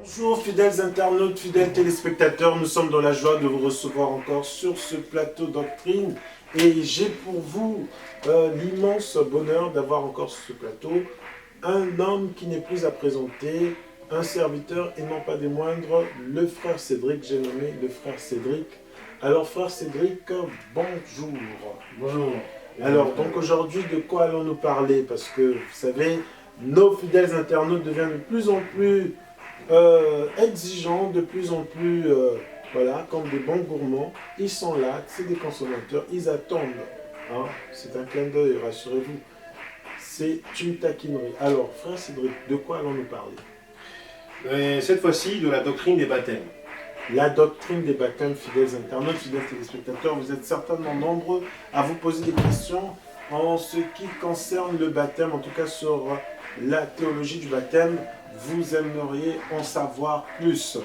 Bonjour fidèles internautes, fidèles téléspectateurs, nous sommes dans la joie de vous recevoir encore sur ce plateau Doctrine et j'ai pour vous l'immense bonheur d'avoir encore sur ce plateau un homme qui n'est plus à présenter, un serviteur et non pas des moindres, le frère Cédric, j'ai nommé le frère Cédric. Alors frère Cédric, bonjour. Bonjour. Alors donc aujourd'hui de quoi allons-nous parler? Parce que vous savez, nos fidèles internautes deviennent de plus en plus exigeants, de plus en plus, voilà, comme des bons gourmands. Ils sont là, c'est des consommateurs, ils attendent. Hein, c'est un clin d'œil, rassurez-vous. C'est une taquinerie. Alors, frère Cédric, de quoi allons-nous parler? Cette fois-ci, de la doctrine des baptêmes. La doctrine des baptêmes, fidèles internautes, fidèles téléspectateurs, vous êtes certainement nombreux à vous poser des questions en ce qui concerne le baptême, en tout cas sur la théologie du baptême. Vous aimeriez en savoir plus.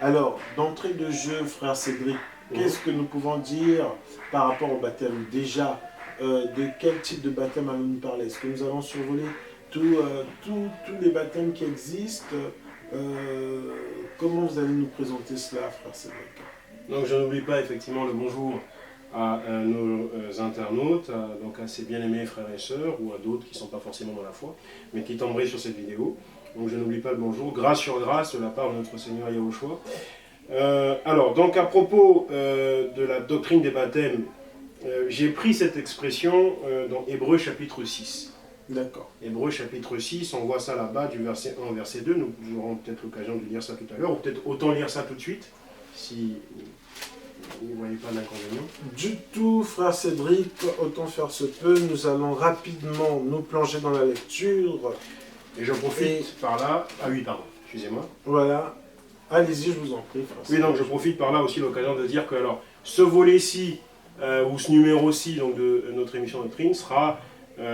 Alors, d'entrée de jeu, frère Cédric, qu'est-ce que nous pouvons dire par rapport au baptême? Déjà, de quel type de baptême allons-nous parler? Est-ce que nous allons survoler tous les baptêmes qui existent? Comment vous allez nous présenter cela, frère Cédric? Donc je n'oublie pas effectivement le bonjour à nos internautes, donc à ces bien-aimés frères et sœurs, ou à d'autres qui ne sont pas forcément dans la foi, mais qui tomberaient sur cette vidéo. Donc je n'oublie pas le bonjour, grâce sur grâce de la part de notre Seigneur Yahushua. Alors, donc à propos de la doctrine des baptêmes, j'ai pris cette expression dans Hébreux chapitre 6. D'accord. Hébreux chapitre 6, on voit ça là-bas du verset 1 au verset 2, nous aurons peut-être l'occasion de lire ça tout à l'heure, ou peut-être autant lire ça tout de suite, si vous ne voyez pas d'inconvénient. Du tout, frère Cédric, autant faire se peut, nous allons rapidement nous plonger dans la lecture. Et je profite par là, ah oui pardon, excusez-moi. Voilà, allez-y, je vous en prie, frère Cédric. Oui, donc je profite par là aussi l'occasion de dire que alors, ce volet-ci, ou ce numéro-ci donc, de notre émission Doctrine sera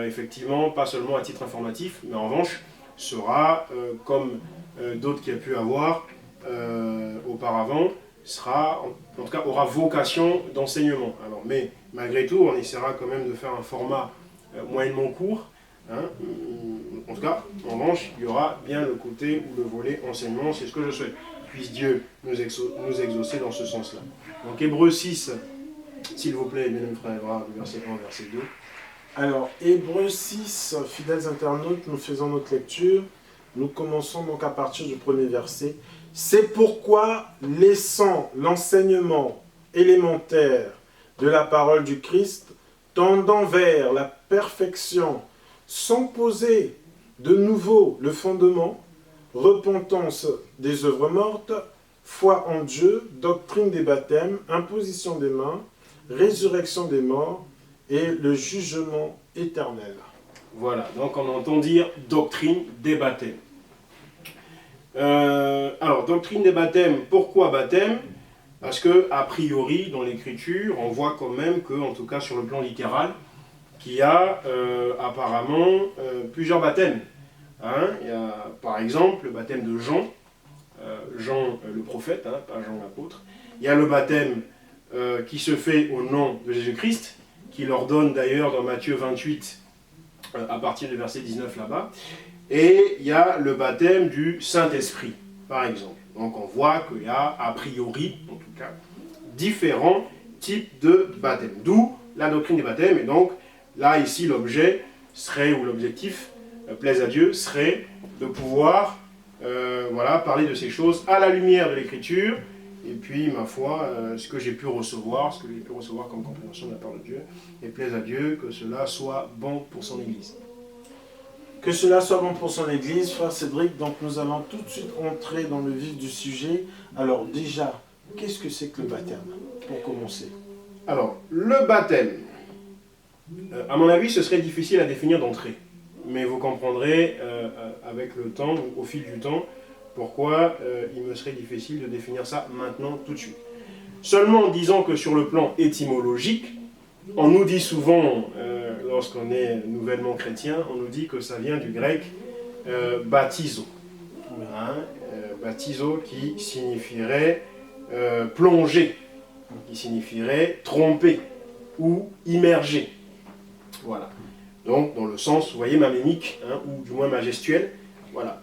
effectivement pas seulement à titre informatif, mais en revanche sera, comme d'autres qu'il y a pu avoir auparavant, sera, en tout cas aura vocation d'enseignement. Alors, mais malgré tout, on essaiera quand même de faire un format moyennement court. Hein. En tout cas, en revanche, il y aura bien le côté ou le volet enseignement, c'est ce que je souhaite. Puisse Dieu nous exaucer dans ce sens-là. Donc Hébreux 6, s'il vous plaît, bien frère Evra, du verset 1 au verset 2. Alors, Hébreux 6, fidèles internautes, nous faisons notre lecture. Nous commençons donc à partir du premier verset. C'est pourquoi, laissant l'enseignement élémentaire de la parole du Christ, tendant vers la perfection, sans poser de nouveau le fondement, repentance des œuvres mortes, foi en Dieu, doctrine des baptêmes, imposition des mains, résurrection des morts et le jugement éternel. Voilà, donc on entend dire doctrine des baptêmes. Alors, doctrine des baptêmes, pourquoi baptême? Parce que, a priori, dans l'écriture, on voit quand même que, en tout cas sur le plan littéral, qu'il y a apparemment plusieurs baptêmes. Hein, il y a par exemple le baptême de Jean, Jean le prophète, hein, pas Jean l'apôtre. Il y a le baptême qui se fait au nom de Jésus-Christ, qui l'ordonne d'ailleurs dans Matthieu 28, à partir du verset 19 là-bas. Et il y a le baptême du Saint-Esprit, par exemple. Donc on voit qu'il y a, a priori, en tout cas, différents types de baptêmes. D'où la doctrine des baptêmes. Et donc, là, ici, l'objet serait, ou l'objectif, plaise à Dieu, serait de pouvoir voilà, parler de ces choses à la lumière de l'Écriture, et puis, ma foi, ce que j'ai pu recevoir, comme compréhension de la part de Dieu, et plaise à Dieu que cela soit bon pour son Église. Que cela soit bon pour son Église, frère Cédric. Donc nous allons tout de suite entrer dans le vif du sujet. Alors déjà, qu'est-ce que c'est que le baptême, pour commencer? Alors, le baptême, à mon avis, ce serait difficile à définir d'entrée. Mais vous comprendrez avec le temps, ou au fil du temps, pourquoi il me serait difficile de définir ça maintenant, tout de suite. Seulement en disant que sur le plan étymologique, on nous dit souvent, lorsqu'on est nouvellement chrétien, on nous dit que ça vient du grec baptizo. Hein, baptizo qui signifierait plonger, qui signifierait tromper ou immerger. Voilà. Donc, dans le sens, vous voyez, maménique, hein, ou du moins majestuel. Voilà.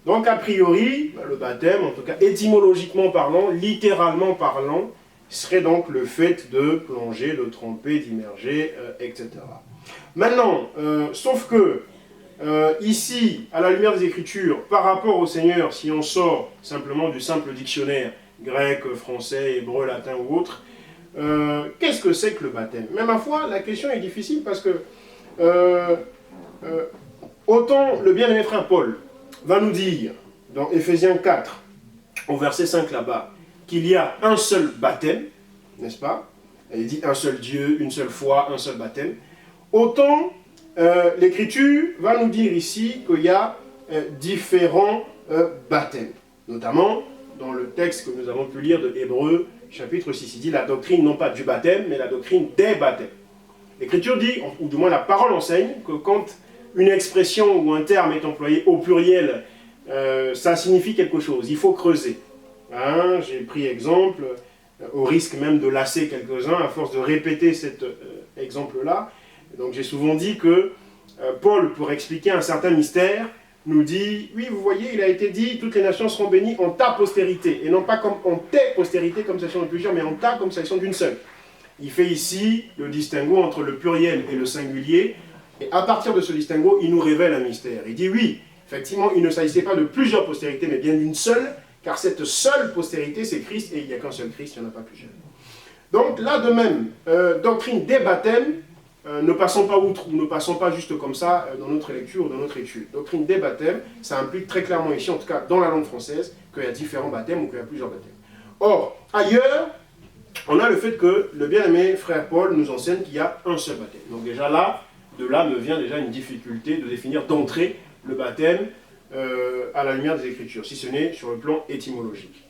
Donc a priori, le baptême, en tout cas étymologiquement parlant, littéralement parlant, serait donc le fait de plonger, de tremper, d'immerger, etc. Maintenant, sauf que, ici, à la lumière des Écritures, par rapport au Seigneur, si on sort simplement du simple dictionnaire, grec, français, hébreu, latin ou autre, qu'est-ce que c'est que le baptême? Mais ma foi, la question est difficile parce que, autant le bien-aimé frère Paul va nous dire, dans Éphésiens 4, au verset 5 là-bas, qu'il y a un seul baptême, n'est-ce pas? Il dit un seul Dieu, une seule foi, un seul baptême. Autant l'Écriture va nous dire ici qu'il y a différents baptêmes. Notamment dans le texte que nous avons pu lire de Hébreux, chapitre 6, il dit la doctrine non pas du baptême, mais la doctrine des baptêmes. L'Écriture dit, ou du moins la parole enseigne, que quand une expression ou un terme est employé au pluriel, ça signifie quelque chose, il faut creuser. Hein, j'ai pris exemple, au risque même de lasser quelques-uns, à force de répéter cet exemple-là. Donc j'ai souvent dit que Paul, pour expliquer un certain mystère, nous dit, oui, vous voyez, il a été dit, toutes les nations seront bénies en ta postérité, et non pas comme en tes postérités, comme s'agissant de plusieurs, mais en ta, comme s'agissant d'une seule. Il fait ici le distinguo entre le pluriel et le singulier, et à partir de ce distinguo, il nous révèle un mystère. Il dit, oui, effectivement, il ne s'agissait pas de plusieurs postérités, mais bien d'une seule, car cette seule postérité, c'est Christ, et il n'y a qu'un seul Christ, il n'y en a pas plusieurs. Donc là, de même, doctrine des baptêmes, ne passons pas outre, ou ne passons pas juste comme ça dans notre lecture ou dans notre étude. Doctrine des baptêmes, ça implique très clairement ici, en tout cas dans la langue française, qu'il y a différents baptêmes ou qu'il y a plusieurs baptêmes. Or, ailleurs, on a le fait que le bien-aimé frère Paul nous enseigne qu'il y a un seul baptême. Donc déjà là, de là me vient déjà une difficulté de définir d'entrée le baptême à la lumière des Écritures, si ce n'est sur le plan étymologique.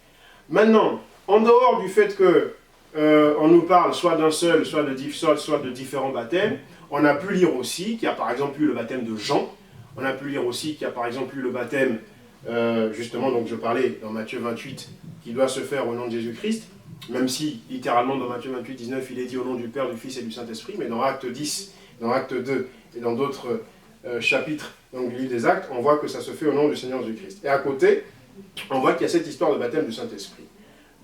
Maintenant, en dehors du fait que on nous parle soit d'un seul, soit de différents baptêmes, on a pu lire aussi qu'il y a par exemple eu le baptême de Jean, on a pu lire aussi qu'il y a par exemple eu le baptême, justement, donc je parlais dans Matthieu 28, qui doit se faire au nom de Jésus-Christ, même si littéralement dans Matthieu 28, 19, il est dit au nom du Père, du Fils et du Saint-Esprit, mais dans Acte 10, dans Acte 2 et dans d'autres chapitres donc, du livre des Actes, on voit que ça se fait au nom du Seigneur Jésus-Christ. Et à côté, on voit qu'il y a cette histoire de baptême du Saint-Esprit.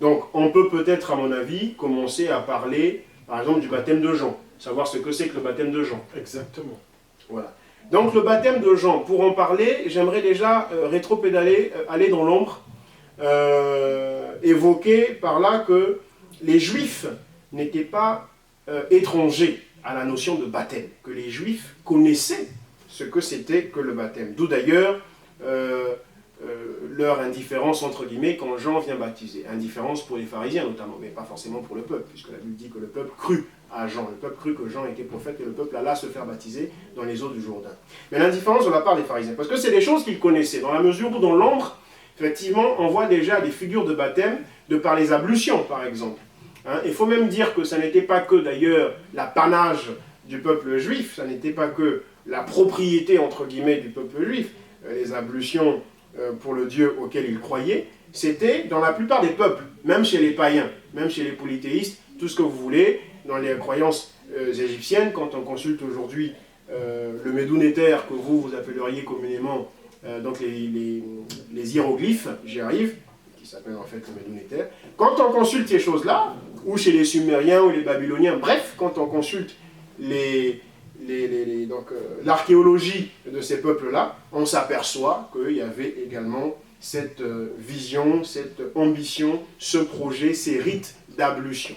Donc, on peut peut-être, à mon avis, commencer à parler, par exemple, du baptême de Jean. Savoir ce que c'est que le baptême de Jean. Exactement. Voilà. Donc, le baptême de Jean, pour en parler, j'aimerais déjà rétropédaler, aller dans l'ombre, évoquer par là que les Juifs n'étaient pas étrangers à la notion de baptême, que les Juifs connaissaient ce que c'était que le baptême. D'où d'ailleurs leur indifférence, entre guillemets, quand Jean vient baptiser. Indifférence pour les pharisiens notamment, mais pas forcément pour le peuple, puisque la Bible dit que le peuple crut à Jean. Le peuple crut que Jean était prophète et le peuple alla se faire baptiser dans les eaux du Jourdain. Mais l'indifférence de la part des pharisiens, parce que c'est des choses qu'ils connaissaient, dans la mesure où dans l'ombre, effectivement, on voit déjà des figures de baptême de par les ablutions, par exemple. Hein, il faut même dire que ça n'était pas que, d'ailleurs, l'apanage du peuple juif, ça n'était pas que la propriété, entre guillemets, du peuple juif. Les ablutions pour le Dieu auquel ils croyaient, c'était dans la plupart des peuples, même chez les païens, même chez les polythéistes, tout ce que vous voulez, dans les croyances égyptiennes, quand on consulte aujourd'hui le Médounéter, que vous appelleriez communément donc les hiéroglyphes, j'y arrive, qui s'appelle en fait le Médounéter, quand on consulte ces choses-là, ou chez les Sumériens ou les Babyloniens, bref, quand on consulte l'archéologie de ces peuples-là, on s'aperçoit qu'il y avait également cette vision, cette ambition, ce projet, ces rites d'ablution.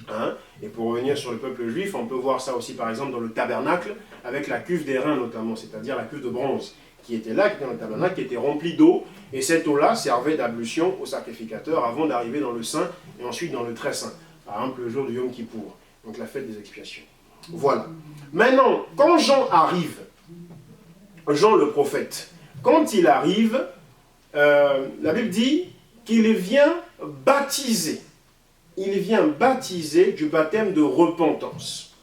Hein? Et pour revenir sur le peuple juif, on peut voir ça aussi par exemple dans le tabernacle, avec la cuve d'airain notamment, c'est-à-dire la cuve de bronze qui était là, qui était dans le tabernacle, qui était remplie d'eau, et cette eau-là servait d'ablution au sacrificateur avant d'arriver dans le Saint et ensuite dans le Très Saint. Par exemple le jour du Yom Kippour, donc la fête des expiations. Voilà. Maintenant, quand Jean arrive, Jean le prophète, quand il arrive, la Bible dit qu'il vient baptiser. Il vient baptiser du baptême de repentance.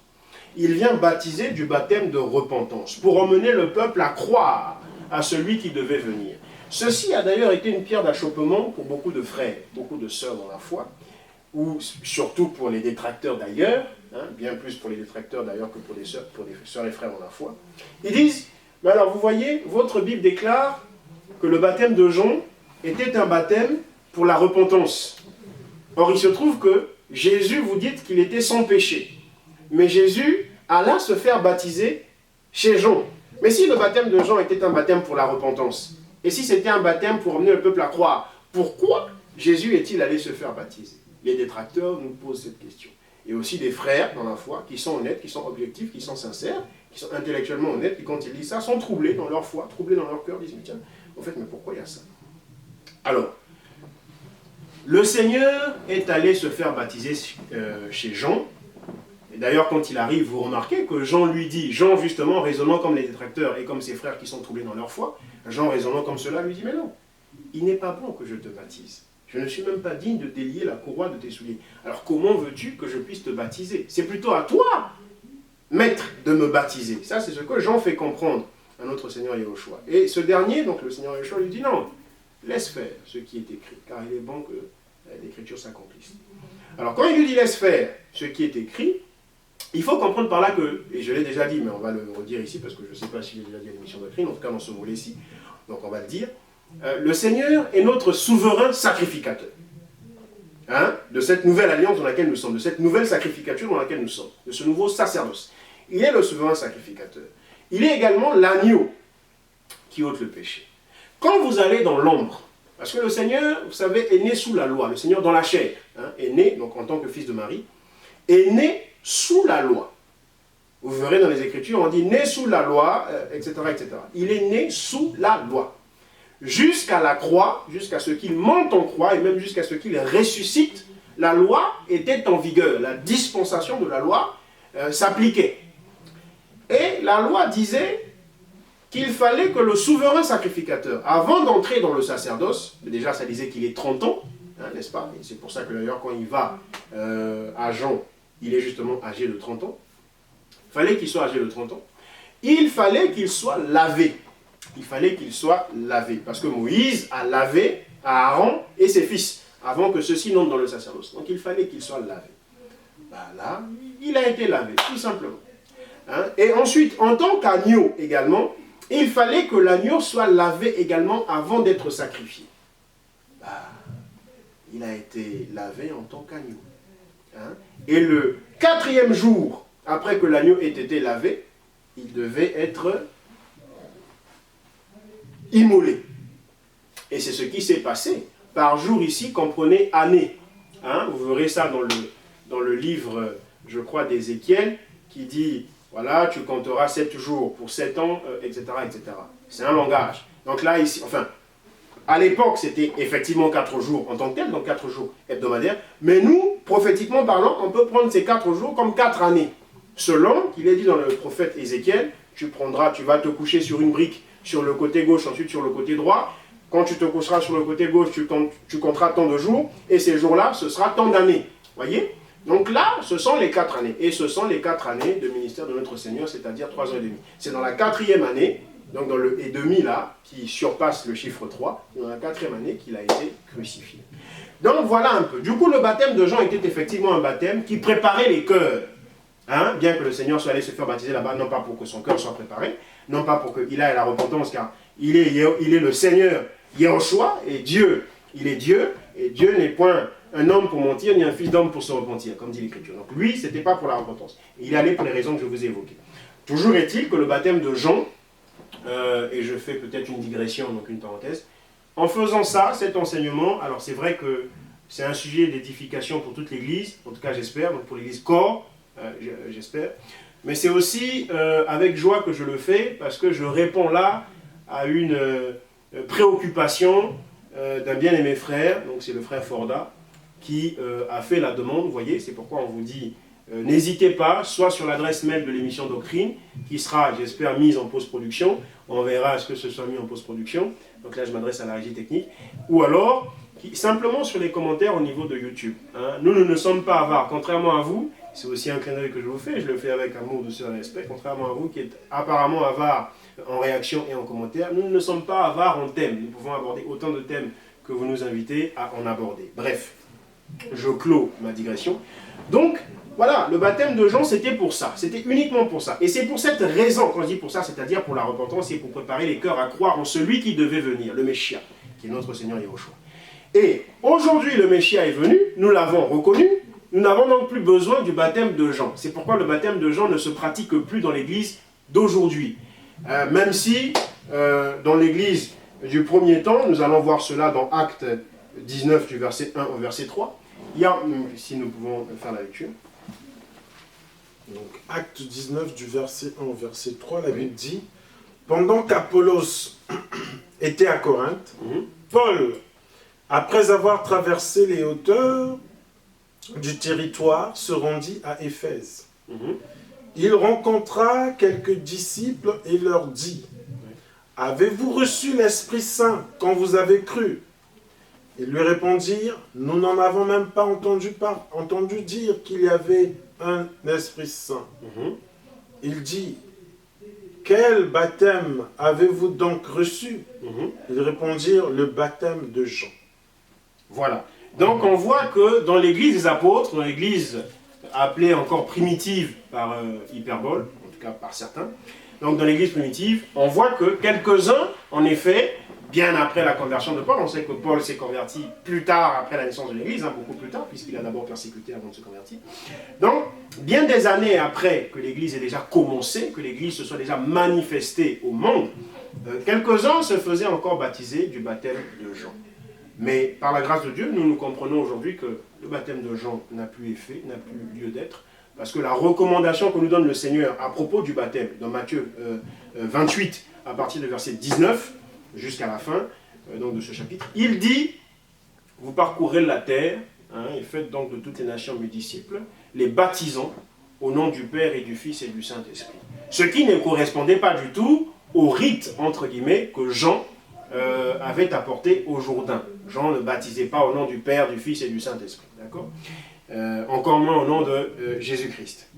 Il vient baptiser du baptême de repentance pour emmener le peuple à croire à celui qui devait venir. Ceci a d'ailleurs été une pierre d'achoppement pour beaucoup de frères, beaucoup de sœurs dans la foi, ou surtout pour les détracteurs d'ailleurs, hein, bien plus pour les détracteurs d'ailleurs que pour les sœurs et frères dans la foi. Ils disent, mais alors vous voyez, votre Bible déclare que le baptême de Jean était un baptême pour la repentance. Or, il se trouve que Jésus, vous dites qu'il était sans péché. Mais Jésus alla se faire baptiser chez Jean. Mais si le baptême de Jean était un baptême pour la repentance, et si c'était un baptême pour amener le peuple à croire, pourquoi Jésus est-il allé se faire baptiser? Les détracteurs nous posent cette question. Et aussi des frères dans la foi qui sont honnêtes, qui sont objectifs, qui sont sincères, qui sont intellectuellement honnêtes, qui quand ils lisent ça, sont troublés dans leur foi, troublés dans leur cœur, disent, tiens, en fait, mais pourquoi il y a ça? Alors, le Seigneur est allé se faire baptiser chez Jean. Et d'ailleurs, quand il arrive, vous remarquez que Jean lui dit, Jean justement raisonnant comme les détracteurs et comme ses frères qui sont troublés dans leur foi, Jean raisonnant comme cela lui dit, mais non, il n'est pas bon que je te baptise. Je ne suis même pas digne de délier la courroie de tes souliers. Alors comment veux-tu que je puisse te baptiser? C'est plutôt à toi, maître, de me baptiser. Ça, c'est ce que Jean fait comprendre à notre Seigneur Yahushua. Et ce dernier, donc le Seigneur Yahushua lui dit, non, laisse faire ce qui est écrit, car il est bon que l'Écriture s'accomplisse. Alors quand il lui dit laisse faire ce qui est écrit, il faut comprendre par là que, et je l'ai déjà dit, mais on va le redire ici, parce que je ne sais pas si j'ai déjà dit à l'émission de crime, en tout cas dans ce volet-ci, donc on va le dire, le Seigneur est notre souverain sacrificateur. Hein, de cette nouvelle alliance dans laquelle nous sommes, de cette nouvelle sacrificature dans laquelle nous sommes, de ce nouveau sacerdoce. Il est le souverain sacrificateur. Il est également l'agneau qui ôte le péché. Quand vous allez dans l'ombre, parce que le Seigneur, vous savez, est né sous la loi, le Seigneur dans la chair, hein, est né, donc en tant que fils de Marie, est né sous la loi. Vous verrez dans les Écritures, on dit né sous la loi, etc., etc. Il est né sous la loi. Jusqu'à la croix, jusqu'à ce qu'il monte en croix, et même jusqu'à ce qu'il ressuscite, la loi était en vigueur. La dispensation de la loi s'appliquait. Et la loi disait qu'il fallait que le souverain sacrificateur, avant d'entrer dans le sacerdoce, déjà ça disait qu'il est 30 ans, hein, n'est-ce pas? Et c'est pour ça que d'ailleurs quand il va à Jean, il est justement âgé de 30 ans. Il fallait qu'il soit âgé de 30 ans. Il fallait qu'il soit lavé. Il fallait qu'il soit lavé. Parce que Moïse a lavé Aaron et ses fils avant que ceux-ci n'entrent dans le sacerdoce. Donc il fallait qu'il soit lavé. Ben là, il a été lavé, tout simplement. Hein? Et ensuite, en tant qu'agneau également, il fallait que l'agneau soit lavé également avant d'être sacrifié. Ben, il a été lavé en tant qu'agneau. Hein? Et le 4e jour, après que l'agneau ait été lavé, il devait être immolé. Et c'est ce qui s'est passé. Par jour ici, comprenez année. Hein? Vous verrez ça dans le livre, je crois, d'Ézéchiel, qui dit, voilà, tu compteras 7 jours pour 7 ans, etc., etc. C'est un langage. Donc là, ici, enfin, à l'époque, c'était effectivement 4 jours en tant que tel, donc 4 jours hebdomadaires. Mais nous, prophétiquement parlant, on peut prendre ces 4 jours comme 4 années. Selon qu'il est dit dans le prophète Ézéchiel, tu vas te coucher sur une brique sur le côté gauche, ensuite sur le côté droit. Quand tu te coucheras sur le côté gauche, tu compteras tant de jours, et ces jours-là, ce sera tant d'années. Voyez? Donc là, ce sont les 4 années. Et ce sont les 4 années de ministère de notre Seigneur, c'est-à-dire 3 ans et demi. C'est dans la 4e année, donc dans le et demi là, qui surpasse le chiffre 3, dans la 4e année qu'il a été crucifié. Donc voilà un peu. Du coup, le baptême de Jean était effectivement un baptême qui préparait les cœurs. Hein, bien que le Seigneur soit allé se faire baptiser là-bas, non pas pour que son cœur soit préparé, non pas pour qu'il aille à la repentance, car il est le Seigneur Yahushua, et Dieu, il est Dieu, et Dieu n'est point un homme pour mentir, ni un fils d'homme pour se repentir, comme dit l'Écriture. Donc lui, ce n'était pas pour la repentance. Il est allé pour les raisons que je vous ai évoquées. Toujours est-il que le baptême de Jean, et je fais peut-être une digression, donc une parenthèse, en faisant ça, cet enseignement, alors c'est vrai que c'est un sujet d'édification pour toute l'Église, en tout cas j'espère, donc pour l'Église corps, j'espère, mais c'est aussi avec joie que je le fais, parce que je réponds là à une préoccupation d'un bien-aimé frère, donc c'est le frère Forda, qui a fait la demande, vous voyez, c'est pourquoi on vous dit, n'hésitez pas, soit sur l'adresse mail de l'émission Doctrine, qui sera, j'espère, mise en post-production, on verra à ce que ce soit mis en post-production, donc là je m'adresse à la régie technique, ou alors, simplement sur les commentaires au niveau de YouTube. Hein. Nous ne sommes pas avares, contrairement à vous, c'est aussi un clin d'œil que je vous fais, je le fais avec amour, douceur et respect, contrairement à vous qui êtes apparemment avare en réaction et en commentaire, nous ne sommes pas avares en thème, nous pouvons aborder autant de thèmes que vous nous invitez à en aborder. Bref, je clôt ma digression. Donc, voilà, le baptême de Jean, c'était pour ça. C'était uniquement pour ça. Et c'est pour cette raison, quand je dis pour ça, c'est-à-dire pour la repentance et pour préparer les cœurs à croire en celui qui devait venir, le Messia, qui est notre Seigneur Yahushua. Et aujourd'hui, le Messia est venu, nous l'avons reconnu, nous n'avons donc plus besoin du baptême de Jean. C'est pourquoi le baptême de Jean ne se pratique plus dans l'église d'aujourd'hui. Même si, dans l'église du premier temps, nous allons voir cela dans Actes 19, du verset 1 au verset 3, il y a, si nous pouvons faire la lecture. Donc, Acte 19, du verset 1 au verset 3, la Bible dit « Pendant qu'Apollos était à Corinthe, Paul, après avoir traversé les hauteurs du territoire, se rendit à Éphèse. Il rencontra quelques disciples et leur dit « Avez-vous reçu l'Esprit Saint quand vous avez cru ?» Ils lui répondirent « Nous n'en avons même pas entendu dire qu'il y avait un Esprit Saint. » Il dit « Quel baptême avez-vous donc reçu ?» Ils répondirent « Le baptême de Jean. » Voilà. Donc on voit que dans l'église des apôtres, dans l'église appelée encore primitive par hyperbole, en tout cas par certains, donc dans l'église primitive, on voit que quelques-uns, en effet, bien après la conversion de Paul, on sait que Paul s'est converti plus tard après la naissance de l'église, beaucoup plus tard, puisqu'il a d'abord persécuté avant de se convertir. Donc, bien des années après que l'église ait déjà commencé, que l'église se soit déjà manifestée au monde, quelques-uns se faisaient encore baptiser du baptême de Jean. Mais par la grâce de Dieu, nous comprenons aujourd'hui que le baptême de Jean n'a plus effet, n'a plus lieu d'être, parce que la recommandation que nous donne le Seigneur à propos du baptême, dans Matthieu 28, à partir du verset 19, jusqu'à la fin donc de ce chapitre, il dit, vous parcourez la terre, et faites donc de toutes les nations mes disciples, les baptisant au nom du Père et du Fils et du Saint-Esprit. Ce qui ne correspondait pas du tout au rite, entre guillemets, que Jean avait apporté au Jourdain. Jean ne baptisait pas au nom du Père, du Fils et du Saint-Esprit, d'accord ? Encore moins au nom de Jésus-Christ.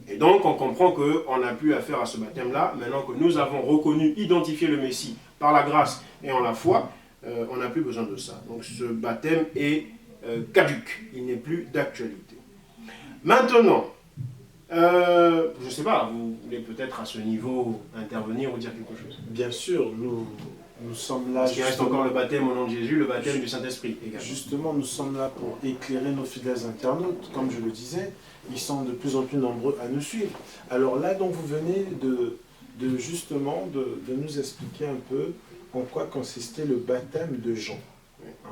Et donc, on comprend qu'on n'a plus affaire à ce baptême-là. Maintenant que nous avons reconnu, identifié le Messie par la grâce et en la foi, on n'a plus besoin de ça. Donc, ce baptême est caduc. Il n'est plus d'actualité. Maintenant, je ne sais pas, vous voulez peut-être à ce niveau intervenir ou dire quelque chose? Bien sûr, nous sommes là... Parce qu'il reste encore le baptême au nom de Jésus, le baptême du Saint-Esprit également. Justement, nous sommes là pour éclairer nos fidèles internautes. Comme je le disais, ils sont de plus en plus nombreux à nous suivre. Alors là, donc, vous venez de nous expliquer un peu en quoi consistait le baptême de Jean.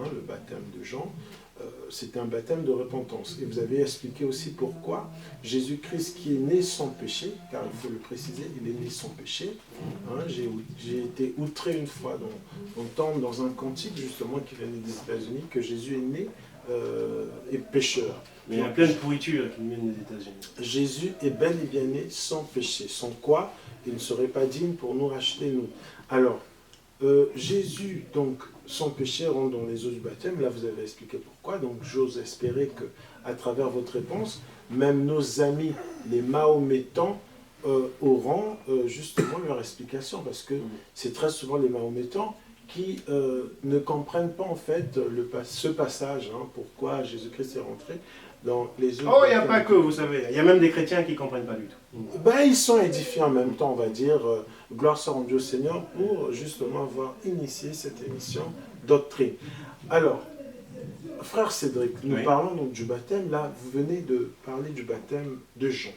Le baptême de Jean, c'était un baptême de repentance. Et vous avez expliqué aussi pourquoi Jésus-Christ, qui est né sans péché, car il faut le préciser, il est né sans péché. J'ai été outré une fois d'entendre dans un cantique, justement, qui venait des États-Unis, que Jésus est né et pécheur. Mais il y a plein de pourritures qui viennent des États-Unis. Jésus est bel et bien né sans péché, sans quoi il ne serait pas digne pour nous racheter, nous. Alors, Jésus, donc, sans péché, rentre dans les eaux du baptême. Là, vous avez expliqué pourquoi. Donc, j'ose espérer qu'à travers votre réponse, même nos amis, les Mahométans, auront justement leur explication. Parce que c'est très souvent les Mahométans qui ne comprennent pas, en fait, ce passage. Pourquoi Jésus-Christ est rentré dans les eaux. Oh, il n'y a pas que, vous savez. Il y a même des chrétiens qui ne comprennent pas du tout. Ils sont édifiés en même temps, on va dire. Gloire soit rendue au Seigneur pour justement avoir initié cette émission Doctrine. Alors, frère Cédric, nous parlons donc du baptême. Là, vous venez de parler du baptême de Jean.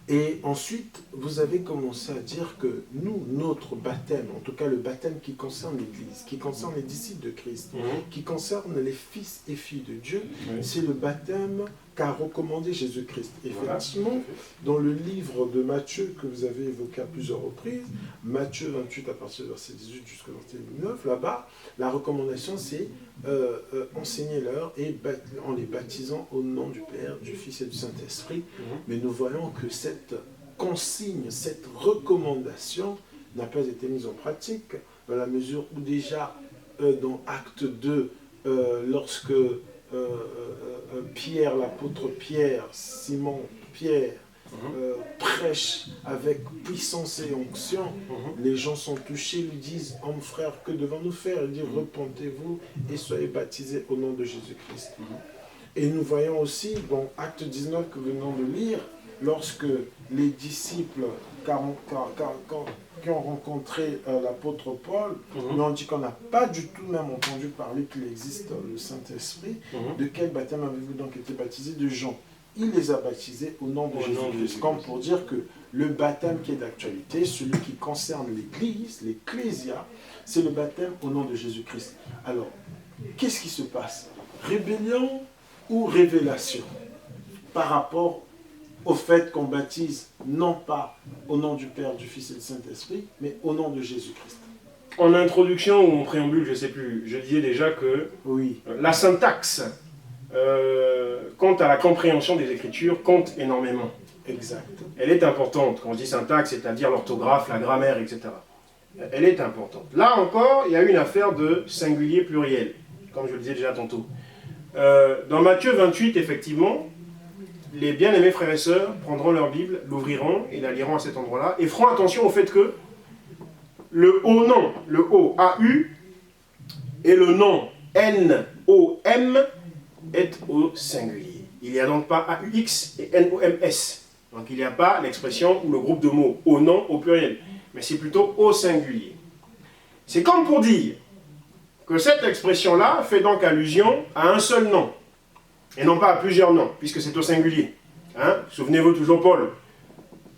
Et ensuite, vous avez commencé à dire que nous, notre baptême, en tout cas le baptême qui concerne l'Église, qui concerne les disciples de Christ, qui concerne les fils et filles de Dieu, c'est le baptême qu'a recommandé Jésus-Christ. Effectivement, dans le livre de Matthieu, que vous avez évoqué à plusieurs reprises, Matthieu 28 à partir du verset 18 jusqu'au verset 9, là-bas, la recommandation c'est enseignez-leur en les baptisant au nom du Père, du Fils et du Saint-Esprit. Mais nous voyons que cette consigne, cette recommandation n'a pas été mise en pratique, dans la mesure où déjà dans Acte 2, lorsque Pierre, l'apôtre Pierre, Simon Pierre, prêche avec puissance et onction, les gens sont touchés, lui disent « Homme frère, que devons-nous faire ?» Il dit « Repentez-vous et soyez baptisés au nom de Jésus-Christ. » Et nous voyons aussi, dans Acte 19 que nous venons de lire, lorsque les disciples qui ont rencontré l'apôtre Paul, nous ont dit qu'on n'a pas du tout même entendu parler qu'il existe le Saint-Esprit. De quel baptême avez-vous donc été baptisés? De Jean. Il les a baptisés au nom de Jésus-Christ. Comme pour dire que le baptême qui est d'actualité, celui qui concerne l'Église, l'Ecclésia, c'est le baptême au nom de Jésus-Christ. Alors, qu'est-ce qui se passe? Rébellion ou révélation par rapport au fait qu'on baptise non pas au nom du Père, du Fils et du Saint-Esprit, mais au nom de Jésus-Christ. En introduction ou en préambule, je ne sais plus, je disais déjà que oui, la syntaxe, quant à la compréhension des Écritures, compte énormément. Exact. Elle est importante. Quand je dis syntaxe, c'est-à-dire l'orthographe, la grammaire, etc. Elle est importante. Là encore, il y a une affaire de singulier pluriel, comme je le disais déjà tantôt. Dans Matthieu 28, effectivement, les bien-aimés frères et sœurs prendront leur Bible, l'ouvriront et la liront à cet endroit-là, et feront attention au fait que le haut nom, le haut A-U, et le nom N-O-M est au singulier. Il n'y a donc pas A-U-X et N-O-M-S. Donc il n'y a pas l'expression ou le groupe de mots au nom au pluriel, mais c'est plutôt au singulier. C'est comme pour dire que cette expression-là fait donc allusion à un seul nom, et non pas à plusieurs noms, puisque c'est au singulier. Hein? Souvenez-vous toujours Paul,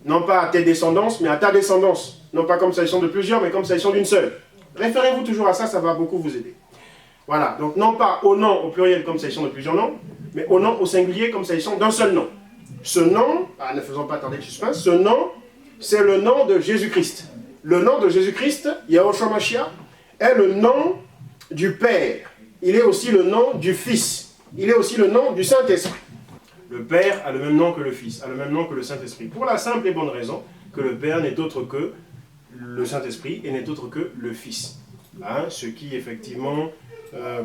non pas à tes descendances, mais à ta descendance. Non pas comme s'agissant de plusieurs, mais comme s'agissant d'une seule. Référez-vous toujours à ça, ça va beaucoup vous aider. Voilà, donc non pas au nom au pluriel comme s'agissant de plusieurs noms, mais au nom au singulier comme s'agissant d'un seul nom. Ce nom, ne faisons pas tarder le suspense, ce nom, c'est le nom de Jésus-Christ. Le nom de Jésus-Christ, Yahushua Mashiach, est le nom du Père. Il est aussi le nom du Fils. Il est aussi le nom du Saint-Esprit. Le Père a le même nom que le Fils, a le même nom que le Saint-Esprit. Pour la simple et bonne raison que le Père n'est autre que le Saint-Esprit et n'est autre que le Fils. Hein, ce qui, effectivement,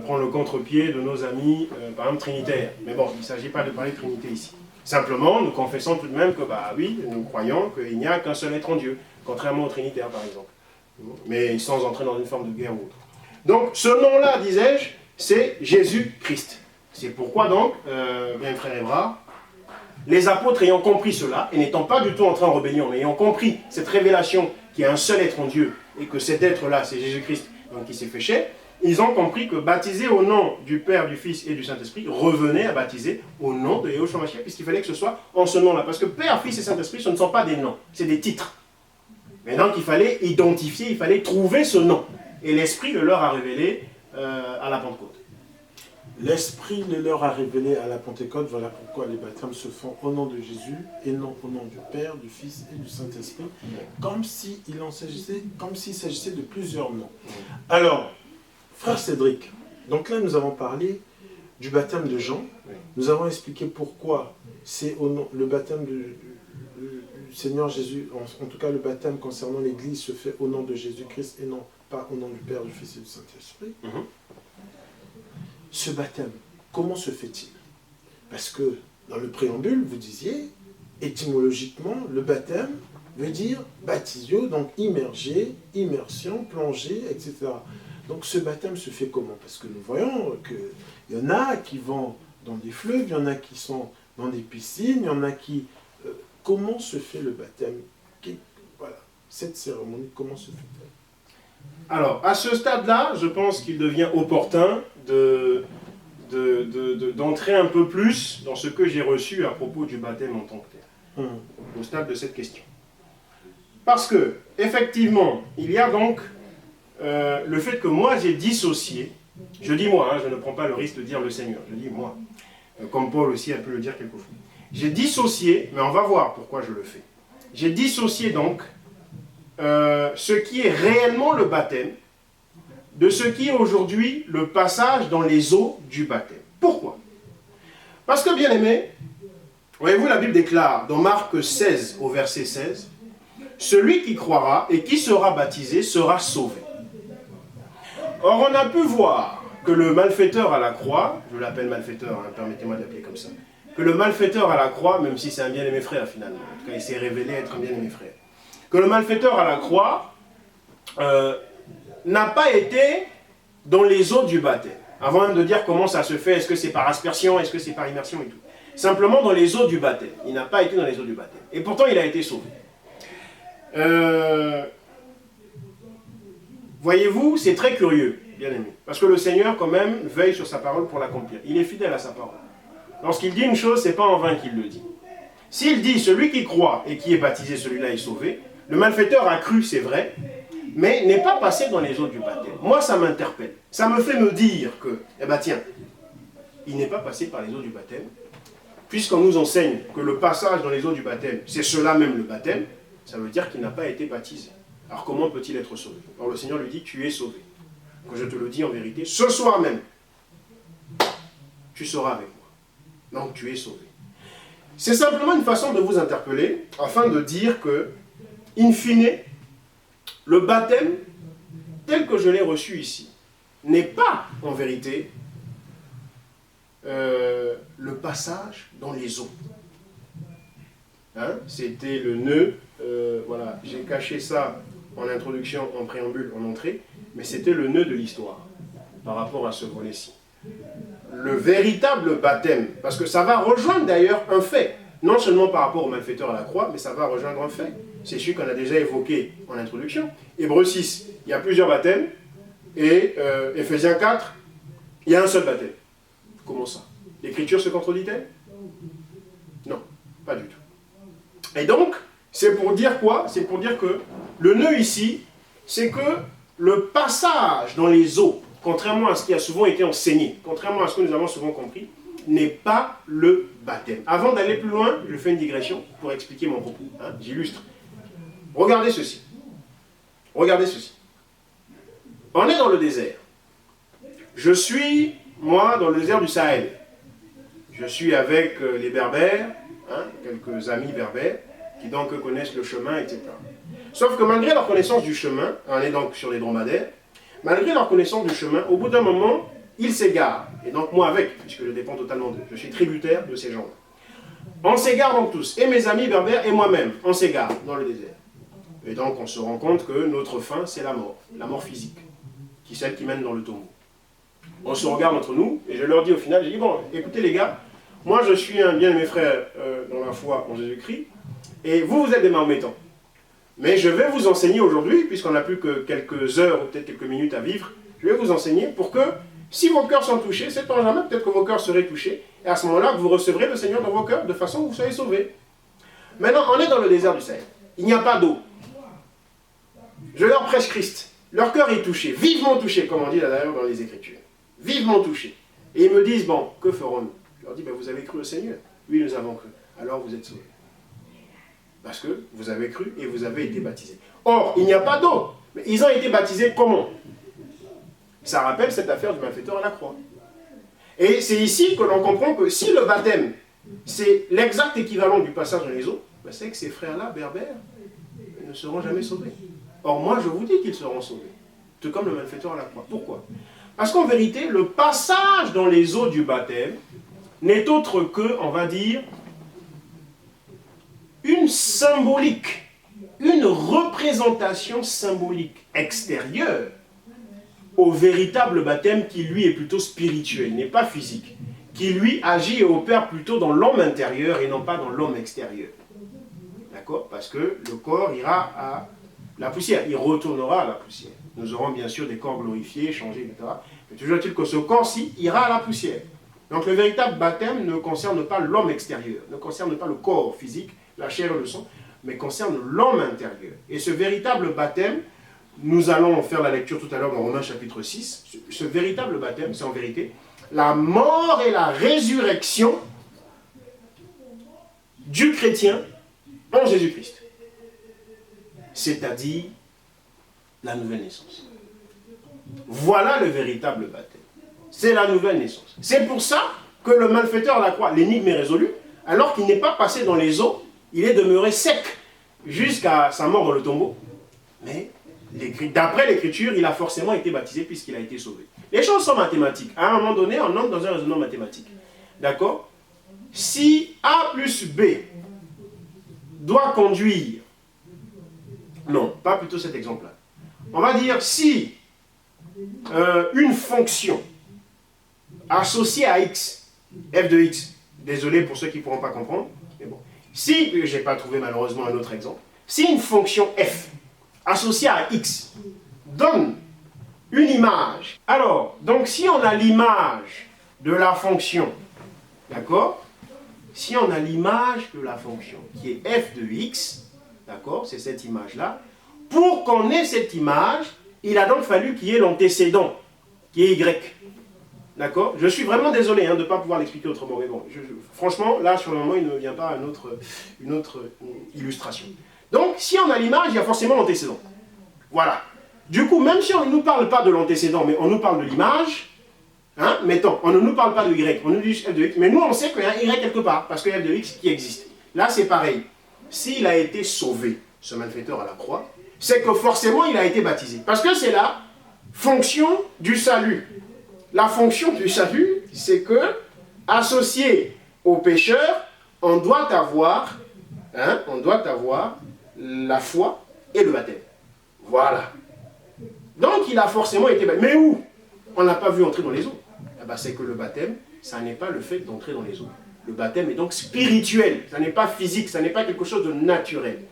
prend le contre-pied de nos amis, par exemple, trinitaires. Mais bon, il ne s'agit pas de parler de Trinité ici. Simplement, nous confessons tout de même que, bah oui, nous croyons qu'il n'y a qu'un seul être en Dieu, contrairement aux trinitaires, par exemple. Mais sans entrer dans une forme de guerre ou autre. Donc, ce nom-là, disais-je, c'est Jésus-Christ. C'est pourquoi donc, bien frère Évra, les apôtres ayant compris cela, et n'étant pas du tout entrés en rébellion, mais ayant compris cette révélation qu'il y a un seul être en Dieu, et que cet être-là, c'est Jésus-Christ, donc qui s'est fait chair, ils ont compris que baptiser au nom du Père, du Fils et du Saint-Esprit revenait à baptiser au nom de Yahushua Mashiach, puisqu'il fallait que ce soit en ce nom-là. Parce que Père, Fils et Saint-Esprit, ce ne sont pas des noms, c'est des titres. Mais donc il fallait identifier, il fallait trouver ce nom. Et l'Esprit le leur a révélé à la Pentecôte. L'Esprit le leur a révélé à la Pentecôte, voilà pourquoi les baptêmes se font au nom de Jésus et non au nom du Père, du Fils et du Saint-Esprit, comme s'il s'agissait de plusieurs noms. Alors, frère Cédric, donc là nous avons parlé du baptême de Jean, nous avons expliqué pourquoi c'est le baptême du Seigneur Jésus, en tout cas le baptême concernant l'Église se fait au nom de Jésus-Christ et non pas au nom du Père, du Fils et du Saint-Esprit. Ce baptême, comment se fait-il? Parce que dans le préambule, vous disiez, étymologiquement, le baptême veut dire baptisio, donc immerger, immersion, plonger, etc. Donc ce baptême se fait comment? Parce que nous voyons qu'il y en a qui vont dans des fleuves, il y en a qui sont dans des piscines, il y en a qui... comment se fait le baptême? Voilà, cette cérémonie, comment se fait-elle? Alors, à ce stade-là, je pense qu'il devient opportun d'entrer un peu plus dans ce que j'ai reçu à propos du baptême en tant que tel, au stade de cette question. Parce que, effectivement, il y a donc le fait que moi j'ai dissocié, je dis moi, je ne prends pas le risque de dire le Seigneur, je dis moi, comme Paul aussi a pu le dire quelquefois. J'ai dissocié, mais on va voir pourquoi je le fais. J'ai dissocié donc ce qui est réellement le baptême de ce qui est aujourd'hui le passage dans les eaux du baptême. Pourquoi? Parce que, bien aimé, voyez-vous, la Bible déclare dans Marc 16 au verset 16, « Celui qui croira et qui sera baptisé sera sauvé. » Or, on a pu voir que le malfaiteur à la croix, je l'appelle malfaiteur, hein, permettez-moi d'appeler comme ça, que le malfaiteur à la croix, même si c'est un bien-aimé frère finalement, en tout cas il s'est révélé être un bien-aimé frère, que le malfaiteur à la croix n'a pas été dans les eaux du baptême. Avant même de dire comment ça se fait, est-ce que c'est par aspersion, est-ce que c'est par immersion et tout. Simplement dans les eaux du baptême. Il n'a pas été dans les eaux du baptême. Et pourtant, il a été sauvé. Voyez-vous, c'est très curieux, bien aimé. Parce que le Seigneur, quand même, veille sur sa parole pour l'accomplir. Il est fidèle à sa parole. Lorsqu'il dit une chose, ce n'est pas en vain qu'il le dit. S'il dit, celui qui croit et qui est baptisé, celui-là est sauvé, le malfaiteur a cru, c'est vrai, mais n'est pas passé dans les eaux du baptême. Moi, ça m'interpelle. Ça me fait me dire que, eh bien tiens, il n'est pas passé par les eaux du baptême, puisqu'on nous enseigne que le passage dans les eaux du baptême, c'est cela même le baptême, ça veut dire qu'il n'a pas été baptisé. Alors comment peut-il être sauvé? Alors le Seigneur lui dit, tu es sauvé. Que je te le dis en vérité, ce soir même, tu seras avec moi. Donc tu es sauvé. C'est simplement une façon de vous interpeller, afin de dire que, in fine, le baptême, tel que je l'ai reçu ici, n'est pas, en vérité, le passage dans les eaux. Hein? C'était le nœud, voilà, j'ai caché ça en introduction, en préambule, en entrée, mais c'était le nœud de l'histoire, par rapport à ce volet-ci. Le véritable baptême, parce que ça va rejoindre d'ailleurs un fait, non seulement par rapport au malfaiteur à la croix, mais ça va rejoindre un fait. C'est celui qu'on a déjà évoqué en introduction. Hébreux 6, il y a plusieurs baptêmes, et Éphésiens 4, il y a un seul baptême. Comment ça? L'Écriture se contredit-elle? Non, pas du tout. Et donc, c'est pour dire quoi? C'est pour dire que le nœud ici, c'est que le passage dans les eaux, contrairement à ce qui a souvent été enseigné, contrairement à ce que nous avons souvent compris, n'est pas le baptême. Avant d'aller plus loin, je fais une digression pour expliquer mon propos. Hein, j'illustre. Regardez ceci. Regardez ceci. On est dans le désert. Je suis, moi, dans le désert du Sahel. Je suis avec les Berbères, hein, quelques amis berbères, qui donc connaissent le chemin, etc. Sauf que malgré leur connaissance du chemin, on est donc sur les dromadaires, malgré leur connaissance du chemin, au bout d'un moment, ils s'égarent. Et donc moi avec, puisque je dépends totalement d'eux. Je suis tributaire de ces gens-là. On s'égare donc tous, et mes amis berbères et moi-même, on s'égare dans le désert. Et donc on se rend compte que notre fin, c'est la mort physique, qui est celle qui mène dans le tombeau. On se regarde entre nous, et je leur dis au final, je dis, bon, écoutez les gars, moi je suis un bien de mes frères dans la foi en Jésus-Christ, et vous, vous êtes des mahométans. Mais je vais vous enseigner aujourd'hui, puisqu'on n'a plus que quelques heures ou peut-être quelques minutes à vivre, je vais vous enseigner pour que, si vos cœurs sont touchés, c'est en jamais peut-être que vos cœurs seraient touchés, et à ce moment-là, vous recevrez le Seigneur dans vos cœurs, de façon que vous soyez sauvés. Maintenant, on est dans le désert du Sahel. Il n'y a pas d'eau. Je leur prêche Christ. Leur cœur est touché, vivement touché, comme on dit là d'ailleurs dans les Écritures. Vivement touché. Et ils me disent, bon, que ferons-nous? Je leur dis, ben, vous avez cru au Seigneur. Oui, nous avons cru. Alors vous êtes sauvés. Parce que vous avez cru et vous avez été baptisés. Or, il n'y a pas d'eau. Mais ils ont été baptisés comment? Ça rappelle cette affaire du malfaiteur à la croix. Et c'est ici que l'on comprend que si le baptême, c'est l'exact équivalent du passage dans les eaux, ben c'est que ces frères-là, berbères, ne seront jamais sauvés. Or, moi, je vous dis qu'ils seront sauvés. Tout comme le malfaiteur à la croix. Pourquoi? Parce qu'en vérité, le passage dans les eaux du baptême n'est autre que, on va dire, une symbolique, une représentation symbolique extérieure au véritable baptême qui, lui, est plutôt spirituel, n'est pas physique, qui, lui, agit et opère plutôt dans l'homme intérieur et non pas dans l'homme extérieur. D'accord? Parce que le corps ira à la poussière, il retournera à la poussière. Nous aurons bien sûr des corps glorifiés, changés, etc. Mais toujours est-il que ce corps-ci ira à la poussière. Donc le véritable baptême ne concerne pas l'homme extérieur, ne concerne pas le corps physique, la chair et le sang, mais concerne l'homme intérieur. Et ce véritable baptême, nous allons faire la lecture tout à l'heure dans Romains chapitre 6, ce véritable baptême, c'est en vérité la mort et la résurrection du chrétien en Jésus-Christ. C'est-à-dire la nouvelle naissance. Voilà le véritable baptême. C'est la nouvelle naissance. C'est pour ça que le malfaiteur à la croix, l'énigme est résolue, alors qu'il n'est pas passé dans les eaux, il est demeuré sec jusqu'à sa mort dans le tombeau. Mais d'après l'Écriture, il a forcément été baptisé puisqu'il a été sauvé. Les choses sont mathématiques. À un moment donné, on entre dans un raisonnement mathématique. D'accord? Si A plus B doit conduire... Non, pas plutôt cet exemple-là. On va dire si une fonction associée à x, f de x, désolé pour ceux qui ne pourront pas comprendre, mais bon. Si, je n'ai pas trouvé malheureusement un autre exemple, si une fonction f associée à x donne une image, alors, donc si on a l'image de la fonction, d'accord? Si on a l'image de la fonction qui est f de x, d'accord? C'est cette image-là. Pour qu'on ait cette image, il a donc fallu qu'il y ait l'antécédent, qui est y. D'accord? Je suis vraiment désolé de ne pas pouvoir l'expliquer autrement, mais bon, franchement, là, sur le moment, il ne vient pas une autre illustration. Donc, si on a l'image, il y a forcément l'antécédent. Voilà. Du coup, même si on ne nous parle pas de l'antécédent, mais on nous parle de l'image, mettons, on ne nous parle pas de y, on nous dit f de x, mais nous, on sait qu'il y a un y quelque part, parce qu'il y a f de x qui existe. Là, c'est pareil. S'il a été sauvé, ce malfaiteur à la croix, c'est que forcément, il a été baptisé. Parce que c'est la fonction du salut. La fonction du salut, c'est que, associé au pécheur, on doit avoir la foi et le baptême. Voilà. Donc, il a forcément été baptisé. Mais où? On n'a pas vu entrer dans les eaux. Eh ben, c'est que le baptême, ça n'est pas le fait d'entrer dans les eaux. Le baptême est donc spirituel. Ça n'est pas physique, ça n'est pas quelque chose de naturel.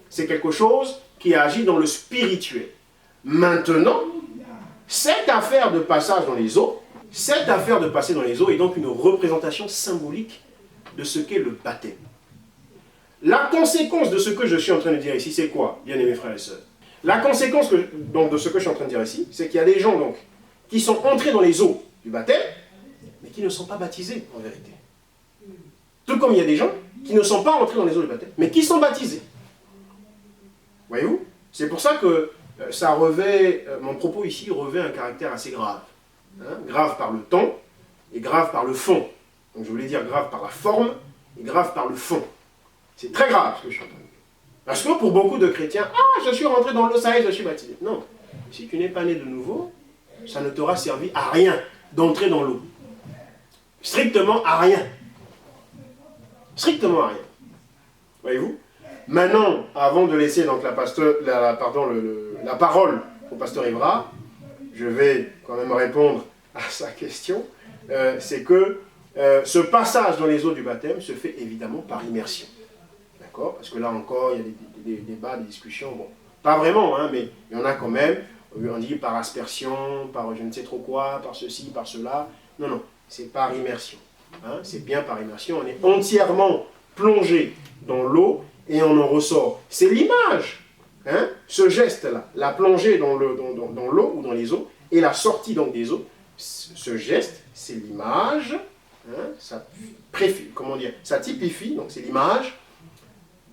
C'est quelque chose qui agit dans le spirituel. Maintenant, cette affaire de passage dans les eaux, cette affaire de passer dans les eaux est donc une représentation symbolique de ce qu'est le baptême. La conséquence de ce que je suis en train de dire ici, c'est quoi, bien-aimés frères et sœurs? La conséquence donc, de ce que je suis en train de dire ici, c'est qu'il y a des gens donc, qui sont entrés dans les eaux du baptême, mais qui ne sont pas baptisés en vérité. Tout comme il y a des gens qui ne sont pas entrés dans les eaux du baptême, mais qui sont baptisés. Voyez-vous? C'est pour ça que ça revêt, mon propos ici revêt un caractère assez grave. Grave par le temps et grave par le fond. Donc je voulais dire grave par la forme et grave par le fond. C'est très grave ce que je suis en train de dire. Parce que pour beaucoup de chrétiens, je suis rentré dans l'eau, ça y est, je suis baptisé. Non, si tu n'es pas né de nouveau, ça ne t'aura servi à rien d'entrer dans l'eau. Strictement à rien. Strictement à rien. Voyez-vous? Maintenant, avant de laisser donc la parole au pasteur Evra, je vais quand même répondre à sa question. C'est que ce passage dans les eaux du baptême se fait évidemment par immersion. D'accord? Parce que là encore, il y a des débats, des discussions. Bon, pas vraiment, mais il y en a quand même. On dit par aspersion, par je ne sais trop quoi, par ceci, par cela. Non, non, c'est par immersion. C'est bien par immersion. On est entièrement plongé dans l'eau et on en ressort. C'est l'image, ce geste-là, la plongée dans l'eau ou dans les eaux et la sortie donc des eaux. Ce geste, c'est l'image, ça typifie, donc c'est l'image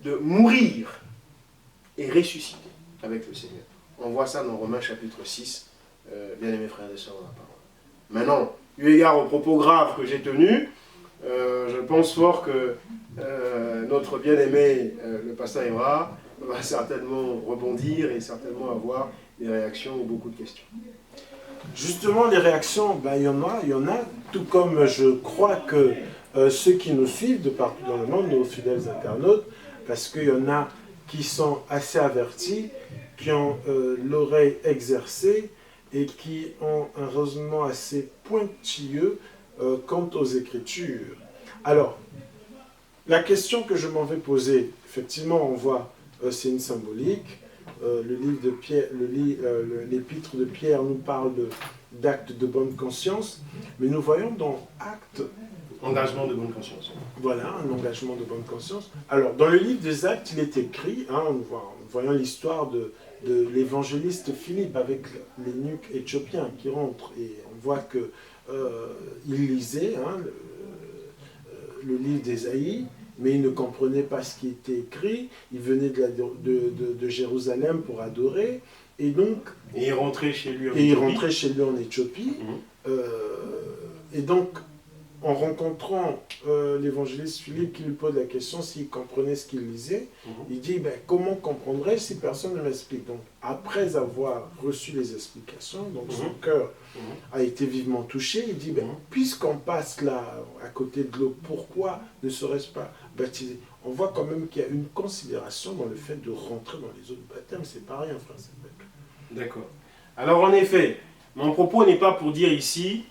de mourir et ressusciter avec le Seigneur. On voit ça dans Romains chapitre 6, bien-aimés frères et sœurs dans la parole. Maintenant, eu égard aux propos graves que j'ai tenus, je pense fort que notre bien-aimé, le pasteur Evra, va certainement rebondir et certainement avoir des réactions ou beaucoup de questions. Justement, les réactions, il y en a, tout comme je crois que ceux qui nous suivent de partout dans le monde, nos fidèles internautes, parce qu'il y en a qui sont assez avertis, qui ont l'oreille exercée et qui ont un raisonnement assez pointilleux quant aux Écritures. Alors, la question que je m'en vais poser, effectivement, on voit, c'est une symbolique. Le livre de Pierre, l'épître de Pierre nous parle d'actes de bonne conscience, mais nous voyons dans Actes... Engagement de bonne conscience. Voilà, un engagement de bonne conscience. Alors, dans le livre des Actes, il est écrit, nous voyons l'histoire de l'évangéliste Philippe avec l'eunuque éthiopien qui rentre, et on voit qu'il lisait le livre d'Ésaïe, mais il ne comprenait pas ce qui était écrit. Il venait de Jérusalem pour adorer, et donc... Et il rentrait chez lui en Éthiopie. Et donc, en rencontrant l'évangéliste Philippe qui lui pose la question s'il comprenait ce qu'il lisait, il dit comment comprendrais-je si personne ne m'explique? Donc après avoir reçu les explications, donc son cœur a été vivement touché, il dit puisqu'on passe là à côté de l'eau, pourquoi ne serait-ce pas baptisé? On voit quand même qu'il y a une considération dans le fait de rentrer dans les eaux de baptême, c'est pas rien, frère. D'accord. Alors en effet, mon propos n'est pas pour dire ici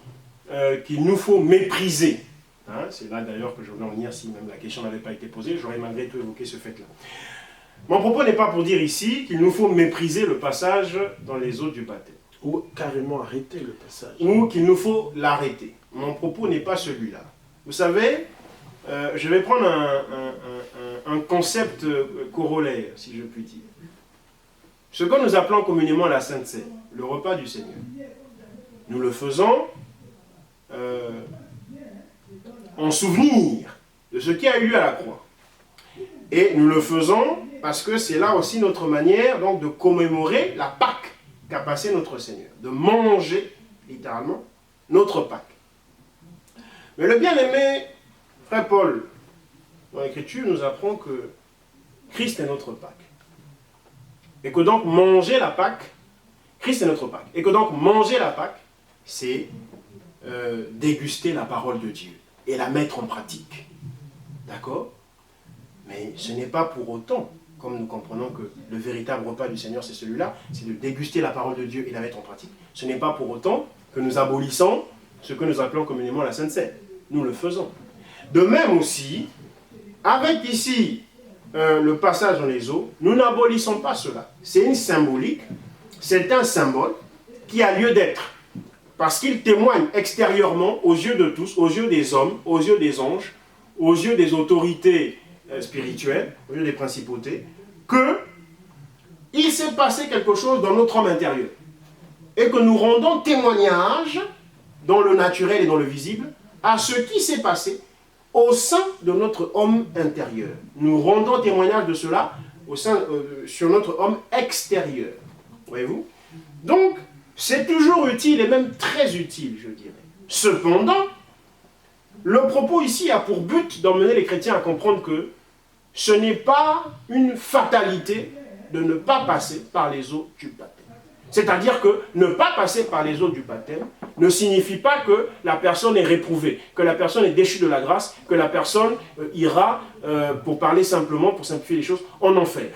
qu'il nous faut mépriser. Hein, c'est là d'ailleurs que je voulais en venir, si même la question n'avait pas été posée, j'aurais malgré tout évoqué ce fait-là. Mon propos n'est pas pour dire ici qu'il nous faut mépriser le passage dans les eaux du baptême. Ou carrément arrêter le passage. Ou qu'il nous faut l'arrêter. Mon propos n'est pas celui-là. Vous savez, je vais prendre un concept corollaire, si je puis dire. Ce que nous appelons communément la Sainte Seine, le repas du Seigneur. Nous le faisons en souvenir de ce qui a eu lieu à la croix. Et nous le faisons parce que c'est là aussi notre manière donc, de commémorer la Pâque qu'a passé notre Seigneur, de manger, littéralement, notre Pâque. Mais le bien-aimé, frère Paul, dans l'Écriture, nous apprend que Christ est notre Pâque. Et que donc manger la Pâque, Christ est notre Pâque. Et que donc manger la Pâque, c'est déguster la parole de Dieu et la mettre en pratique. D'accord? Mais ce n'est pas pour autant, comme nous comprenons que le véritable repas du Seigneur, c'est celui-là, c'est de déguster la parole de Dieu et la mettre en pratique. Ce n'est pas pour autant que nous abolissons ce que nous appelons communément la Sainte Seine. Nous le faisons. De même aussi, avec ici le passage dans les eaux, nous n'abolissons pas cela. C'est une symbolique, c'est un symbole qui a lieu d'être. Parce qu'il témoigne extérieurement aux yeux de tous, aux yeux des hommes, aux yeux des anges, aux yeux des autorités spirituelles, aux yeux des principautés, qu'il s'est passé quelque chose dans notre homme intérieur. Et que nous rendons témoignage dans le naturel et dans le visible à ce qui s'est passé au sein de notre homme intérieur. Nous rendons témoignage de cela sur notre homme extérieur. Voyez-vous? Donc, c'est toujours utile et même très utile, je dirais. Cependant, le propos ici a pour but d'emmener les chrétiens à comprendre que ce n'est pas une fatalité de ne pas passer par les eaux du baptême. C'est-à-dire que ne pas passer par les eaux du baptême ne signifie pas que la personne est réprouvée, que la personne est déchue de la grâce, que la personne ira, pour parler simplement, pour simplifier les choses, en enfer.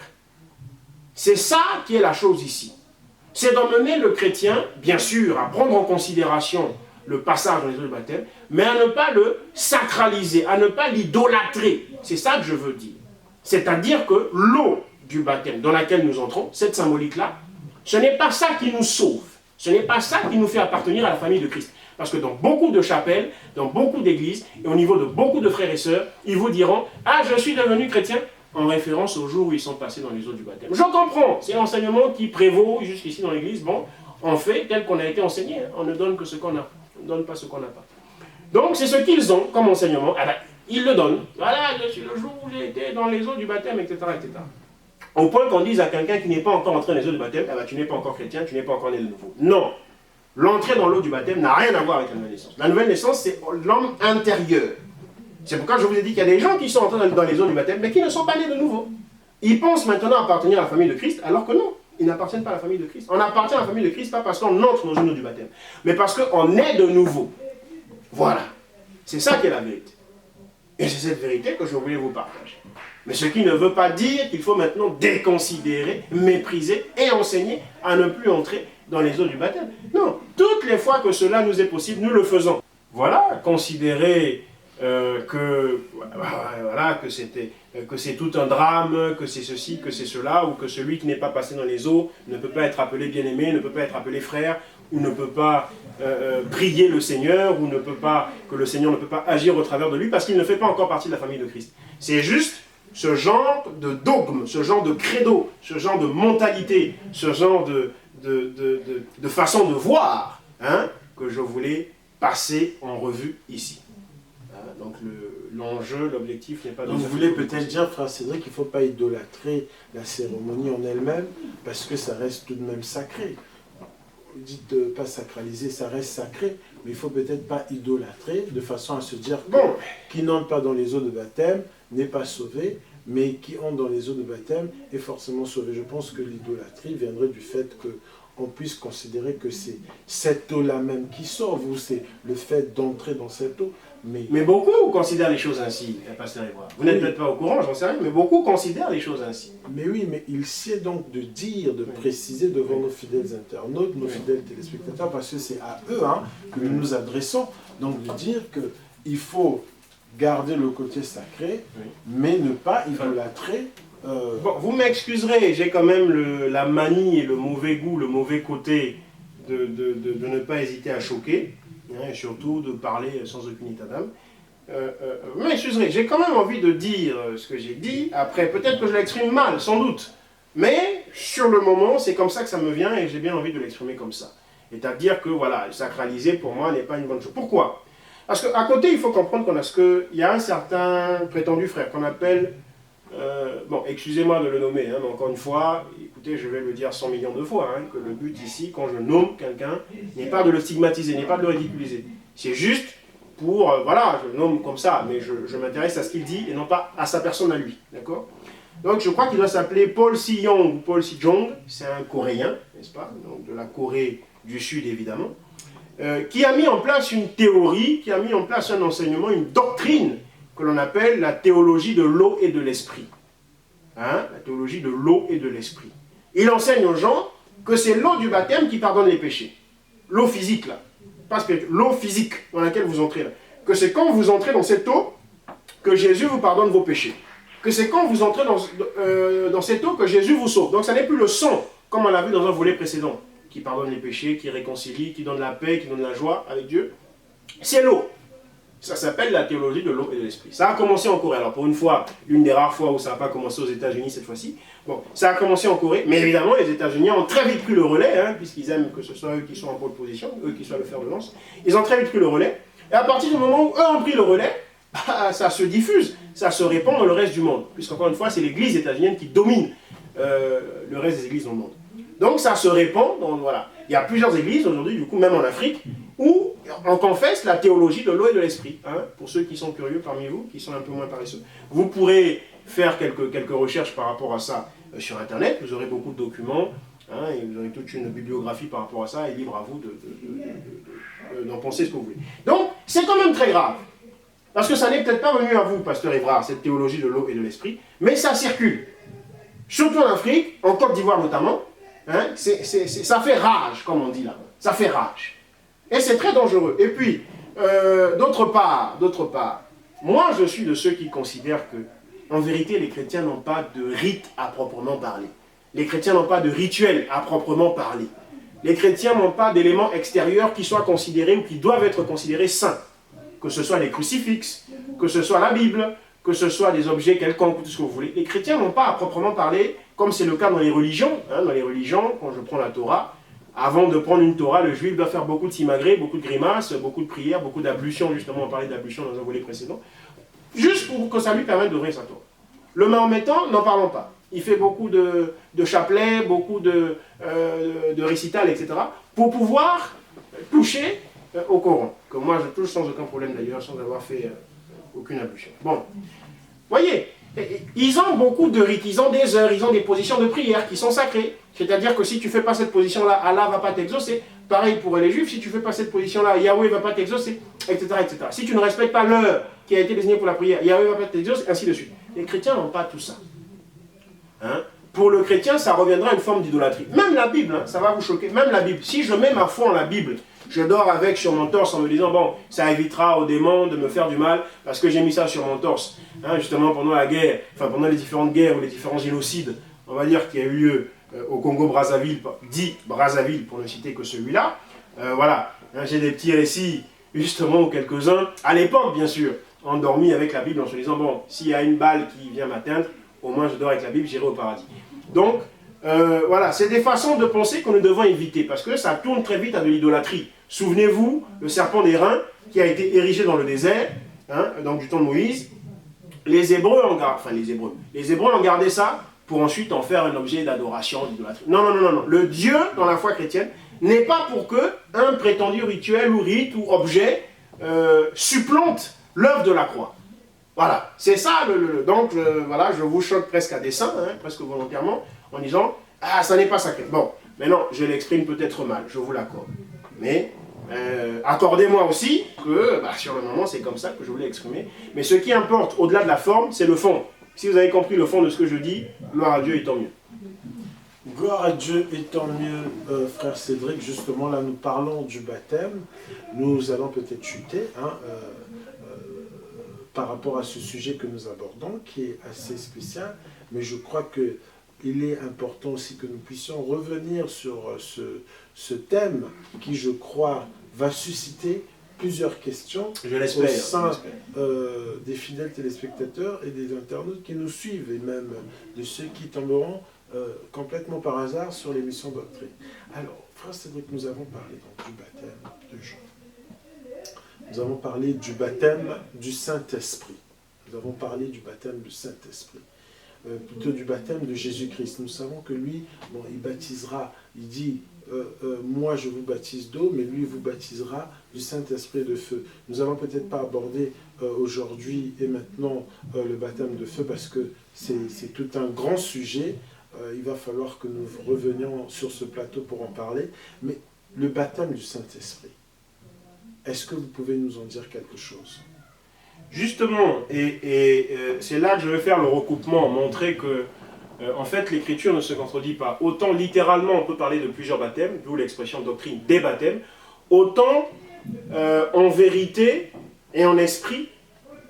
C'est ça qui est la chose ici. C'est d'emmener le chrétien, bien sûr, à prendre en considération le passage dans les eaux du baptême, mais à ne pas le sacraliser, à ne pas l'idolâtrer. C'est ça que je veux dire. C'est-à-dire que l'eau du baptême dans laquelle nous entrons, cette symbolique-là, ce n'est pas ça qui nous sauve. Ce n'est pas ça qui nous fait appartenir à la famille de Christ. Parce que dans beaucoup de chapelles, dans beaucoup d'églises, et au niveau de beaucoup de frères et sœurs, ils vous diront « Ah, je suis devenu chrétien » en référence au jour où ils sont passés dans les eaux du baptême. Je comprends, c'est l'enseignement qui prévaut jusqu'ici dans l'église. Bon, on fait tel qu'on a été enseigné, on ne donne que ce qu'on a, on ne donne pas ce qu'on n'a pas. Donc c'est ce qu'ils ont comme enseignement, ah ben, ils le donnent. Voilà, le jour où j'ai été dans les eaux du baptême, etc. etc. Au point qu'on dise à quelqu'un qui n'est pas encore entré dans les eaux du baptême, ah ben, tu n'es pas encore chrétien, tu n'es pas encore né de nouveau. Non, l'entrée dans l'eau du baptême n'a rien à voir avec la nouvelle naissance. La nouvelle naissance, c'est l'homme intérieur. C'est pourquoi je vous ai dit qu'il y a des gens qui sont entrés dans les eaux du baptême, mais qui ne sont pas nés de nouveau. Ils pensent maintenant appartenir à la famille de Christ, alors que non, ils n'appartiennent pas à la famille de Christ. On appartient à la famille de Christ pas parce qu'on entre dans une eau du baptême, mais parce qu'on est de nouveau. Voilà. C'est ça qui est la vérité. Et c'est cette vérité que je voulais vous partager. Mais ce qui ne veut pas dire qu'il faut maintenant déconsidérer, mépriser et enseigner à ne plus entrer dans les eaux du baptême. Non, toutes les fois que cela nous est possible, nous le faisons. Voilà, considérer que c'est tout un drame, que c'est ceci, que c'est cela, ou que celui qui n'est pas passé dans les eaux ne peut pas être appelé bien-aimé, ne peut pas être appelé frère, ou ne peut pas prier le Seigneur, ou que le Seigneur ne peut pas agir au travers de lui, parce qu'il ne fait pas encore partie de la famille de Christ. C'est juste ce genre de dogme, ce genre de credo, ce genre de mentalité, ce genre de façon de voir, hein, que je voulais passer en revue ici. Donc l'enjeu, l'objectif n'est pas... Donc vous voulez peut-être dire, frère Cédric, qu'il ne faut pas idolâtrer la cérémonie en elle-même, parce que ça reste tout de même sacré. Vous dites pas sacraliser, ça reste sacré, mais il ne faut peut-être pas idolâtrer, de façon à se dire que qui n'entre pas dans les eaux de baptême n'est pas sauvé, mais qui entre dans les eaux de baptême est forcément sauvé. Je pense que l'idolâtrie viendrait du fait que on puisse considérer que c'est cette eau-là même qui sauve, ou c'est le fait d'entrer dans cette eau. Mais beaucoup considèrent les choses ainsi, pasteur Évra. Vous n'êtes peut-être pas au courant, j'en sais rien, mais beaucoup considèrent les choses ainsi. Mais oui, mais il sied donc de dire, de préciser devant nos fidèles internautes, nos fidèles téléspectateurs, parce que c'est à eux que nous nous adressons, donc de dire qu'il faut garder le côté sacré, mais ne pas idolâtrer. Bon, vous m'excuserez, j'ai quand même la manie et le mauvais goût, le mauvais côté de ne pas hésiter à choquer, et surtout de parler sans aucun état d'âme. Vous m'excuserez, j'ai quand même envie de dire ce que j'ai dit. Après, peut-être que je l'exprime mal, sans doute. Mais, sur le moment, c'est comme ça que ça me vient et j'ai bien envie de l'exprimer comme ça. C'est-à-dire que, voilà, sacraliser, pour moi, n'est pas une bonne chose. Pourquoi? Parce qu'à côté, il faut comprendre qu'il y a un certain prétendu frère qu'on appelle... bon, excusez-moi de le nommer, mais encore une fois, écoutez, je vais le dire 100 millions de fois, que le but ici, quand je nomme quelqu'un, n'est pas de le stigmatiser, n'est pas de le ridiculiser. C'est juste pour, voilà, je le nomme comme ça, mais je m'intéresse à ce qu'il dit et non pas à sa personne à lui, d'accord? Donc je crois qu'il doit s'appeler Paul Si-Yong ou Paul Si-Jong, c'est un Coréen, n'est-ce pas? Donc de la Corée du Sud évidemment, qui a mis en place une théorie, qui a mis en place un enseignement, une doctrine que l'on appelle la théologie de l'eau et de l'esprit. La théologie de l'eau et de l'esprit. Il enseigne aux gens que c'est l'eau du baptême qui pardonne les péchés. L'eau physique là, pas spirituelle, l'eau physique dans laquelle vous entrez là. Que c'est quand vous entrez dans cette eau que Jésus vous pardonne vos péchés. Que c'est quand vous entrez dans cette eau que Jésus vous sauve. Donc ça n'est plus le sang, comme on l'a vu dans un volet précédent, qui pardonne les péchés, qui réconcilie, qui donne la paix, qui donne la joie avec Dieu. C'est l'eau. Ça s'appelle la théologie de l'eau et de l'esprit. Ça a commencé en Corée. Alors pour une fois, l'une des rares fois où ça n'a pas commencé aux États-Unis cette fois-ci. Bon, ça a commencé en Corée, mais évidemment les États-Unis ont très vite pris le relais, puisqu'ils aiment que ce soit eux qui soient en pole position, eux qui soient le fer de lance. Ils ont très vite pris le relais. Et à partir du moment où eux ont pris le relais, ça se diffuse, ça se répand dans le reste du monde. Puisqu'encore une fois, c'est l'église états-unienne qui domine le reste des églises dans le monde. Donc ça se répand, voilà. Il y a plusieurs églises aujourd'hui, du coup, même en Afrique, où on confesse la théologie de l'eau et de l'esprit. Pour ceux qui sont curieux parmi vous, qui sont un peu moins paresseux. Vous pourrez faire quelques recherches par rapport à ça sur Internet, vous aurez beaucoup de documents, et vous aurez toute une bibliographie par rapport à ça, et libre à vous d'en penser ce que vous voulez. Donc, c'est quand même très grave. Parce que ça n'est peut-être pas venu à vous, pasteur Évrard, cette théologie de l'eau et de l'esprit, mais ça circule. Surtout en Afrique, en Côte d'Ivoire notamment, ça fait rage, comme on dit là. Ça fait rage. Et c'est très dangereux. Et puis, d'autre part, moi je suis de ceux qui considèrent que, en vérité, les chrétiens n'ont pas de rite à proprement parler. Les chrétiens n'ont pas de rituel à proprement parler. Les chrétiens n'ont pas d'éléments extérieurs qui soient considérés ou qui doivent être considérés saints. Que ce soit les crucifixes, que ce soit la Bible, que ce soit des objets quelconques, tout ce que vous voulez. Les chrétiens n'ont pas à proprement parler, comme c'est le cas dans les religions. Dans les religions, quand je prends la Torah, avant de prendre une Torah, le juif doit faire beaucoup de simagrées, beaucoup de grimaces, beaucoup de prières, beaucoup d'ablutions, justement on parlait d'ablutions dans un volet précédent, juste pour que ça lui permette d'ouvrir sa Torah. Le mahométan, n'en parlons pas. Il fait beaucoup de chapelets, beaucoup de récitals, etc. pour pouvoir toucher au Coran, que moi je touche sans aucun problème d'ailleurs, sans avoir fait aucune ablution. Bon, voyez, ils ont beaucoup de rites, ils ont des heures, ils ont des positions de prière qui sont sacrées. C'est-à-dire que si tu ne fais pas cette position-là, Allah ne va pas t'exaucer. Pareil pour les juifs, si tu ne fais pas cette position-là, Yahweh ne va pas t'exaucer, etc., etc. Si tu ne respectes pas l'heure qui a été désignée pour la prière, Yahweh ne va pas t'exaucer, ainsi de suite. Les chrétiens n'ont pas tout ça. Pour le chrétien, ça reviendra à une forme d'idolâtrie. Même la Bible, ça va vous choquer, même la Bible. Si je mets ma foi en la Bible, je dors avec sur mon torse en me disant, bon, ça évitera aux démons de me faire du mal, parce que j'ai mis ça sur mon torse. Justement, pendant la guerre, enfin pendant les différentes guerres ou les différents génocides, on va dire qu'il y a eu lieu au Congo-Brazzaville, dit Brazzaville pour ne citer que celui-là. Voilà, j'ai des petits récits, justement, ou quelques-uns, à l'époque bien sûr, endormis avec la Bible en se disant, bon, s'il y a une balle qui vient m'atteindre, au moins je dors avec la Bible, j'irai au paradis. Donc, voilà, c'est des façons de penser que nous devons éviter, parce que ça tourne très vite à de l'idolâtrie. Souvenez-vous, le serpent d'airain qui a été érigé dans le désert, donc du temps de Moïse, les Hébreux ont gardé ça pour ensuite en faire un objet d'adoration, d'idolâtrie. Non. Le Dieu, dans la foi chrétienne, n'est pas pour que un prétendu rituel ou rite ou objet supplante l'œuvre de la croix. Voilà, c'est ça. Donc, voilà, je vous choque presque à dessein, presque volontairement, en disant « Ah, ça n'est pas sacré ». Bon, Maintenant, je l'exprime peut-être mal, je vous l'accorde. Mais accordez-moi aussi que sur le moment, c'est comme ça que je voulais exprimer. Mais ce qui importe, au-delà de la forme, c'est le fond. Si vous avez compris le fond de ce que je dis, gloire à Dieu et tant mieux. Gloire à Dieu et tant mieux, frère Cédric. Justement, là, nous parlons du baptême. Nous allons peut-être chuter par rapport à ce sujet que nous abordons, qui est assez spécial. Mais je crois qu'il est important aussi que nous puissions revenir sur ce thème qui, je crois, va susciter plusieurs questions au sein des fidèles téléspectateurs et des internautes qui nous suivent, et même de ceux qui tomberont complètement par hasard sur l'émission Doctrine. Alors, frère Cédric, nous avons parlé donc du baptême de Jean. Nous avons parlé du baptême du Saint-Esprit. Nous avons parlé du baptême du Saint-Esprit. Plutôt du baptême de Jésus-Christ. Nous savons que lui, il baptisera, il dit, moi je vous baptise d'eau, mais lui vous baptisera du Saint-Esprit et de feu. Nous n'allons peut-être pas aborder aujourd'hui et maintenant le baptême de feu parce que c'est tout un grand sujet. Il va falloir que nous revenions sur ce plateau pour en parler. Mais le baptême du Saint-Esprit, est-ce que vous pouvez nous en dire quelque chose ? Justement, c'est là que je vais faire le recoupement, montrer que, en fait, l'Écriture ne se contredit pas. Autant littéralement, on peut parler de plusieurs baptêmes, d'où l'expression doctrine des baptêmes, autant en vérité et en esprit,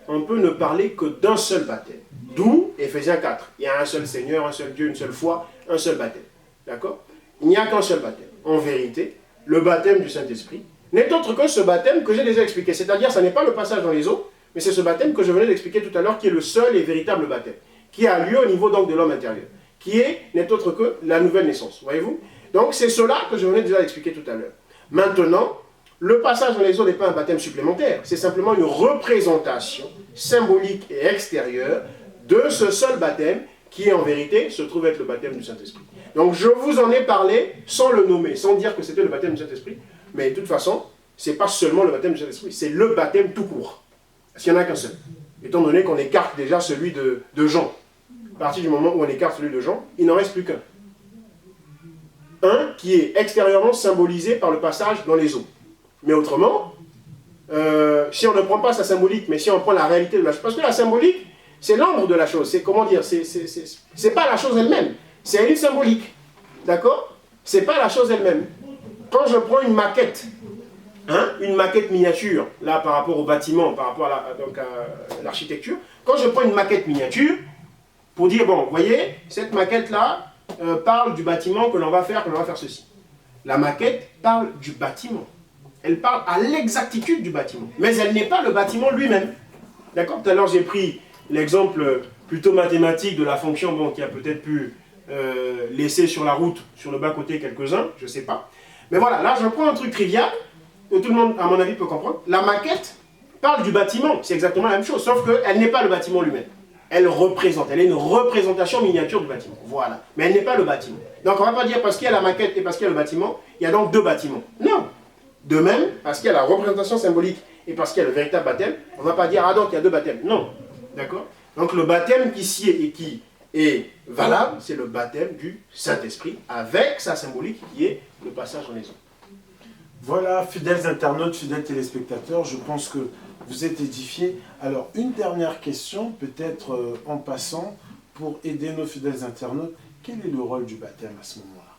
on peut ne parler que d'un seul baptême. D'où Éphésiens 4. Il y a un seul Seigneur, un seul Dieu, une seule foi, un seul baptême. D'accord ? Il n'y a qu'un seul baptême. En vérité, le baptême du Saint-Esprit n'est autre que ce baptême que j'ai déjà expliqué. C'est-à-dire, ce n'est pas le passage dans les eaux, mais c'est ce baptême que je venais d'expliquer tout à l'heure, qui est le seul et véritable baptême, qui a lieu au niveau donc de l'homme intérieur, qui n'est autre que la nouvelle naissance. Voyez-vous ? Donc c'est cela que je venais déjà d'expliquer tout à l'heure. Maintenant, le passage dans les eaux n'est pas un baptême supplémentaire, c'est simplement une représentation symbolique et extérieure de ce seul baptême qui en vérité se trouve être le baptême du Saint-Esprit. Donc je vous en ai parlé sans le nommer, sans dire que c'était le baptême du Saint-Esprit, mais de toute façon, ce n'est pas seulement le baptême du Saint-Esprit, c'est le baptême tout court. Parce qu'il n'y en a qu'un seul. Étant donné qu'on écarte déjà celui de Jean. À partir du moment où on écarte celui de Jean, il n'en reste plus qu'un. Un qui est extérieurement symbolisé par le passage dans les eaux. Mais autrement, si on ne prend pas sa symbolique, mais si on prend la réalité de la chose, parce que la symbolique, c'est l'ombre de la chose, c'est comment dire, c'est pas la chose elle-même, c'est une symbolique. D'accord ? C'est pas la chose elle-même. Quand je prends une maquette, une maquette miniature, là par rapport au bâtiment, par rapport à l'architecture, quand je prends une maquette miniature, pour dire, bon, vous voyez, cette maquette-là parle du bâtiment que l'on va faire ceci. La maquette parle du bâtiment. Elle parle à l'exactitude du bâtiment. Mais elle n'est pas le bâtiment lui-même. D'accord ? Tout à l'heure, j'ai pris l'exemple plutôt mathématique de la fonction qui a peut-être pu laisser sur la route, sur le bas-côté quelques-uns, je ne sais pas. Mais voilà, là, je prends un truc trivial, que tout le monde, à mon avis, peut comprendre. La maquette parle du bâtiment, c'est exactement la même chose, sauf qu'elle n'est pas le bâtiment lui-même. Elle est une représentation miniature du bâtiment. Voilà. Mais elle n'est pas le bâtiment. Donc on ne va pas dire parce qu'il y a la maquette et parce qu'il y a le bâtiment, il y a donc deux bâtiments. Non. De même, parce qu'il y a la représentation symbolique et parce qu'il y a le véritable baptême, on ne va pas dire ah donc il y a deux baptêmes. Non. D'accord ? Donc le baptême qui sied et qui est valable, c'est le baptême du Saint-Esprit avec sa symbolique qui est le passage dans les eaux. Voilà, fidèles internautes, fidèles téléspectateurs, je pense que vous êtes édifiés. Alors, une dernière question, peut-être en passant, pour aider nos fidèles internautes. Quel est le rôle du baptême à ce moment-là?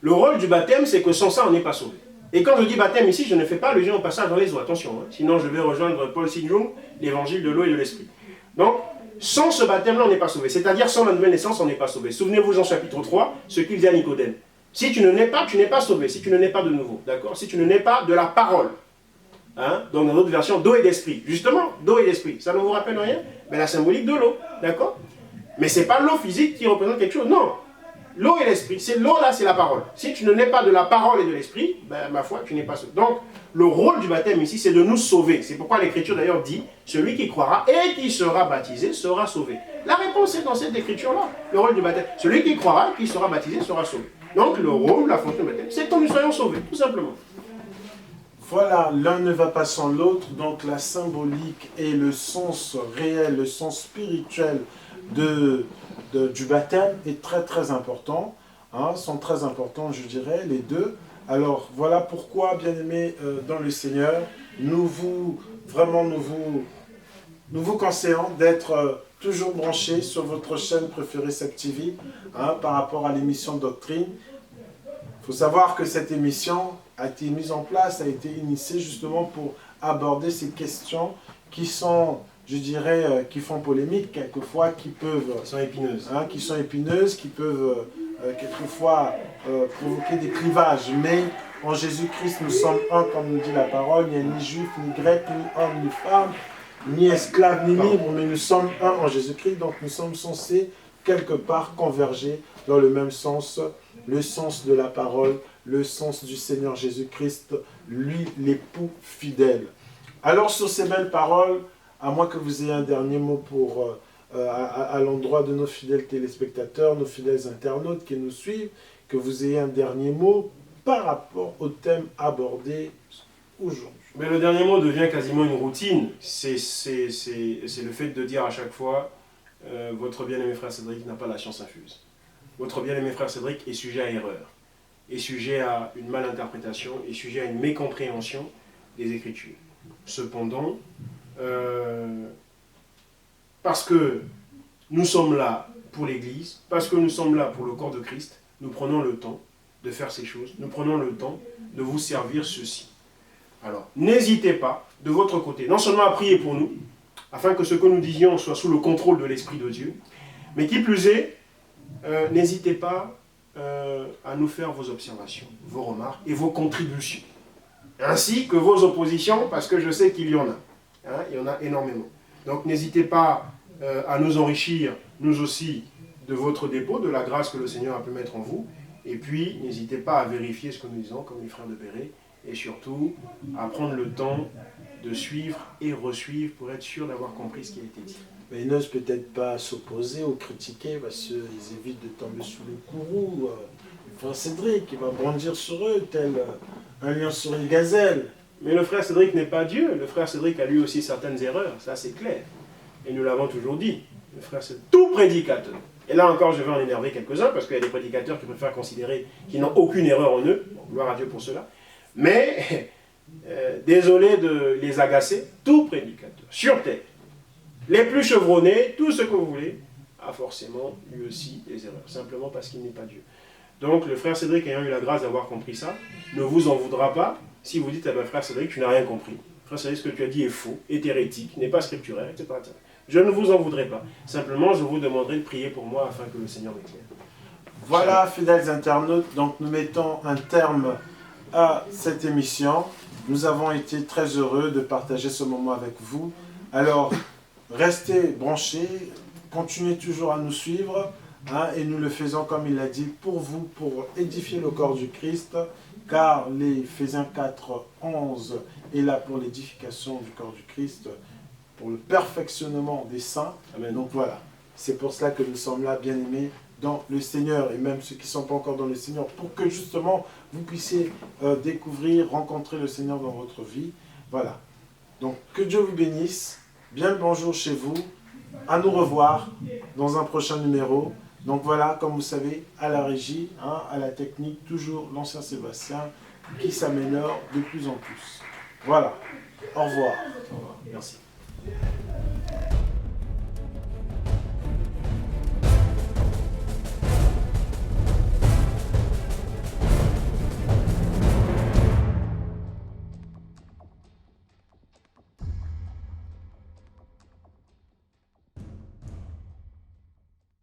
Le rôle du baptême, c'est que sans ça, on n'est pas sauvé. Et quand je dis baptême ici, je ne fais pas allusion au passage dans les eaux, attention, sinon je vais rejoindre Paul Signum, l'évangile de l'eau et de l'esprit. Donc, sans ce baptême-là, on n'est pas sauvé. C'est-à-dire, sans la nouvelle naissance, on n'est pas sauvé. Souvenez-vous, Jean chapitre 3, ce qu'il dit à Nicodème. Si tu ne nais pas, tu n'es pas sauvé. Si tu ne nais pas de nouveau, d'accord? Si tu ne nais pas de la parole. Donc, dans notre version, d'eau et d'esprit. Justement, d'eau et d'esprit. Ça ne vous rappelle rien? Mais la symbolique de l'eau, d'accord? Mais ce n'est pas l'eau physique qui représente quelque chose, non. L'eau et l'esprit, c'est l'eau là, c'est la parole. Si tu ne nais pas de la parole et de l'esprit, ben, ma foi, tu n'es pas sauvé. Donc, le rôle du baptême ici, c'est de nous sauver. C'est pourquoi l'Écriture d'ailleurs dit, celui qui croira et qui sera baptisé sera sauvé. La réponse est dans cette Écriture-là, le rôle du baptême. Celui qui croira et qui sera baptisé sera sauvé. Donc, le rôle, la fonction du baptême, c'est que nous soyons sauvés, tout simplement. Voilà, l'un ne va pas sans l'autre, donc la symbolique et le sens réel, le sens spirituel du baptême est très très important. hein, sont très importantes, je dirais, les deux. Alors, voilà pourquoi, bien-aimés dans le Seigneur, nous vous conseillons d'être toujours branchés sur votre chaîne préférée SEPTV, hein, par rapport à l'émission Doctrine. Il faut savoir que cette émission a été mise en place, a été initiée justement pour aborder ces questions qui sont, je dirais, qui font polémique quelquefois, qui peuvent... Qui sont épineuses. Hein, qui sont épineuses, qui peuvent quelquefois provoquer des clivages. Mais en Jésus-Christ, nous sommes un, comme nous dit la parole. Il n'y a ni juif, ni grec, ni homme, ni femme, ni esclave, ni libre, mais nous sommes un en Jésus-Christ. Donc nous sommes censés quelque part converger dans le même sens, le sens de la parole, le sens du Seigneur Jésus-Christ, lui, l'époux fidèle. Alors sur ces belles paroles, à moins que vous ayez un dernier mot pour, à l'endroit de nos fidèles téléspectateurs, nos fidèles internautes qui nous suivent, que vous ayez un dernier mot par rapport au thème abordé aujourd'hui. Mais le dernier mot devient quasiment une routine. C'est le fait de dire à chaque fois votre bien-aimé frère Cédric n'a pas la science infuse. Votre bien-aimé frère Cédric est sujet à erreur, est sujet à une malinterprétation, est sujet à une mécompréhension des Écritures. Cependant, parce que nous sommes là pour l'Église, parce que nous sommes là pour le corps de Christ, nous prenons le temps de faire ces choses, nous prenons le temps de vous servir ceci. Alors, n'hésitez pas, de votre côté, non seulement à prier pour nous, afin que ce que nous disions soit sous le contrôle de l'Esprit de Dieu, mais qui plus est, n'hésitez pas à nous faire vos observations, vos remarques et vos contributions. Ainsi que vos oppositions, parce que je sais qu'il y en a. Hein, il y en a énormément. Donc n'hésitez pas à nous enrichir, nous aussi, de votre dépôt, de la grâce que le Seigneur a pu mettre en vous. Et puis, n'hésitez pas à vérifier ce que nous disons, comme les frères de Béret, et surtout, à prendre le temps de suivre et resuivre pour être sûr d'avoir compris ce qui a été dit. Mais ils n'osent peut-être pas s'opposer ou critiquer parce qu'ils évitent de tomber sous le courroux. Frère Cédric, il va bondir sur eux, tel un lion sur une gazelle. Mais le frère Cédric n'est pas Dieu. Le frère Cédric a lui aussi certaines erreurs, ça c'est clair. Et nous l'avons toujours dit. Le frère Cédric, tout prédicateur. Et là encore, je vais en énerver quelques-uns parce qu'il y a des prédicateurs qui préfèrent considérer qu'ils n'ont aucune erreur en eux. Bon, gloire à Dieu pour cela. Mais, désolé de les agacer, tout prédicateur, sur terre, les plus chevronnés, tout ce que vous voulez, a forcément lui aussi des erreurs, simplement parce qu'il n'est pas Dieu. Donc le frère Cédric ayant eu la grâce d'avoir compris ça, ne vous en voudra pas si vous dites, ah ben, frère Cédric, tu n'as rien compris. Frère Cédric, ce que tu as dit est faux, est hérétique, n'est pas scripturaire, etc. Je ne vous en voudrais pas. Simplement, je vous demanderai de prier pour moi afin que le Seigneur m'éclaire. Voilà, fidèles internautes, donc nous mettons un terme à cette émission. Nous avons été très heureux de partager ce moment avec vous. Alors, restez branchés, continuez toujours à nous suivre, hein, et nous le faisons comme il l'a dit, pour vous, pour édifier le corps du Christ, car les Éphésiens 4, 11 est là pour l'édification du corps du Christ, pour le perfectionnement des saints. Amen. Donc voilà, c'est pour cela que nous sommes là, bien-aimés, dans le Seigneur, et même ceux qui ne sont pas encore dans le Seigneur, pour que justement vous puissiez découvrir, rencontrer le Seigneur dans votre vie. Voilà. Donc que Dieu vous bénisse, bien le bonjour chez vous, à nous revoir dans un prochain numéro. Donc voilà, comme vous savez, à la régie, hein, à la technique, toujours l'ancien Sébastien qui s'améliore de plus en plus. Voilà, au revoir. Au revoir. Merci.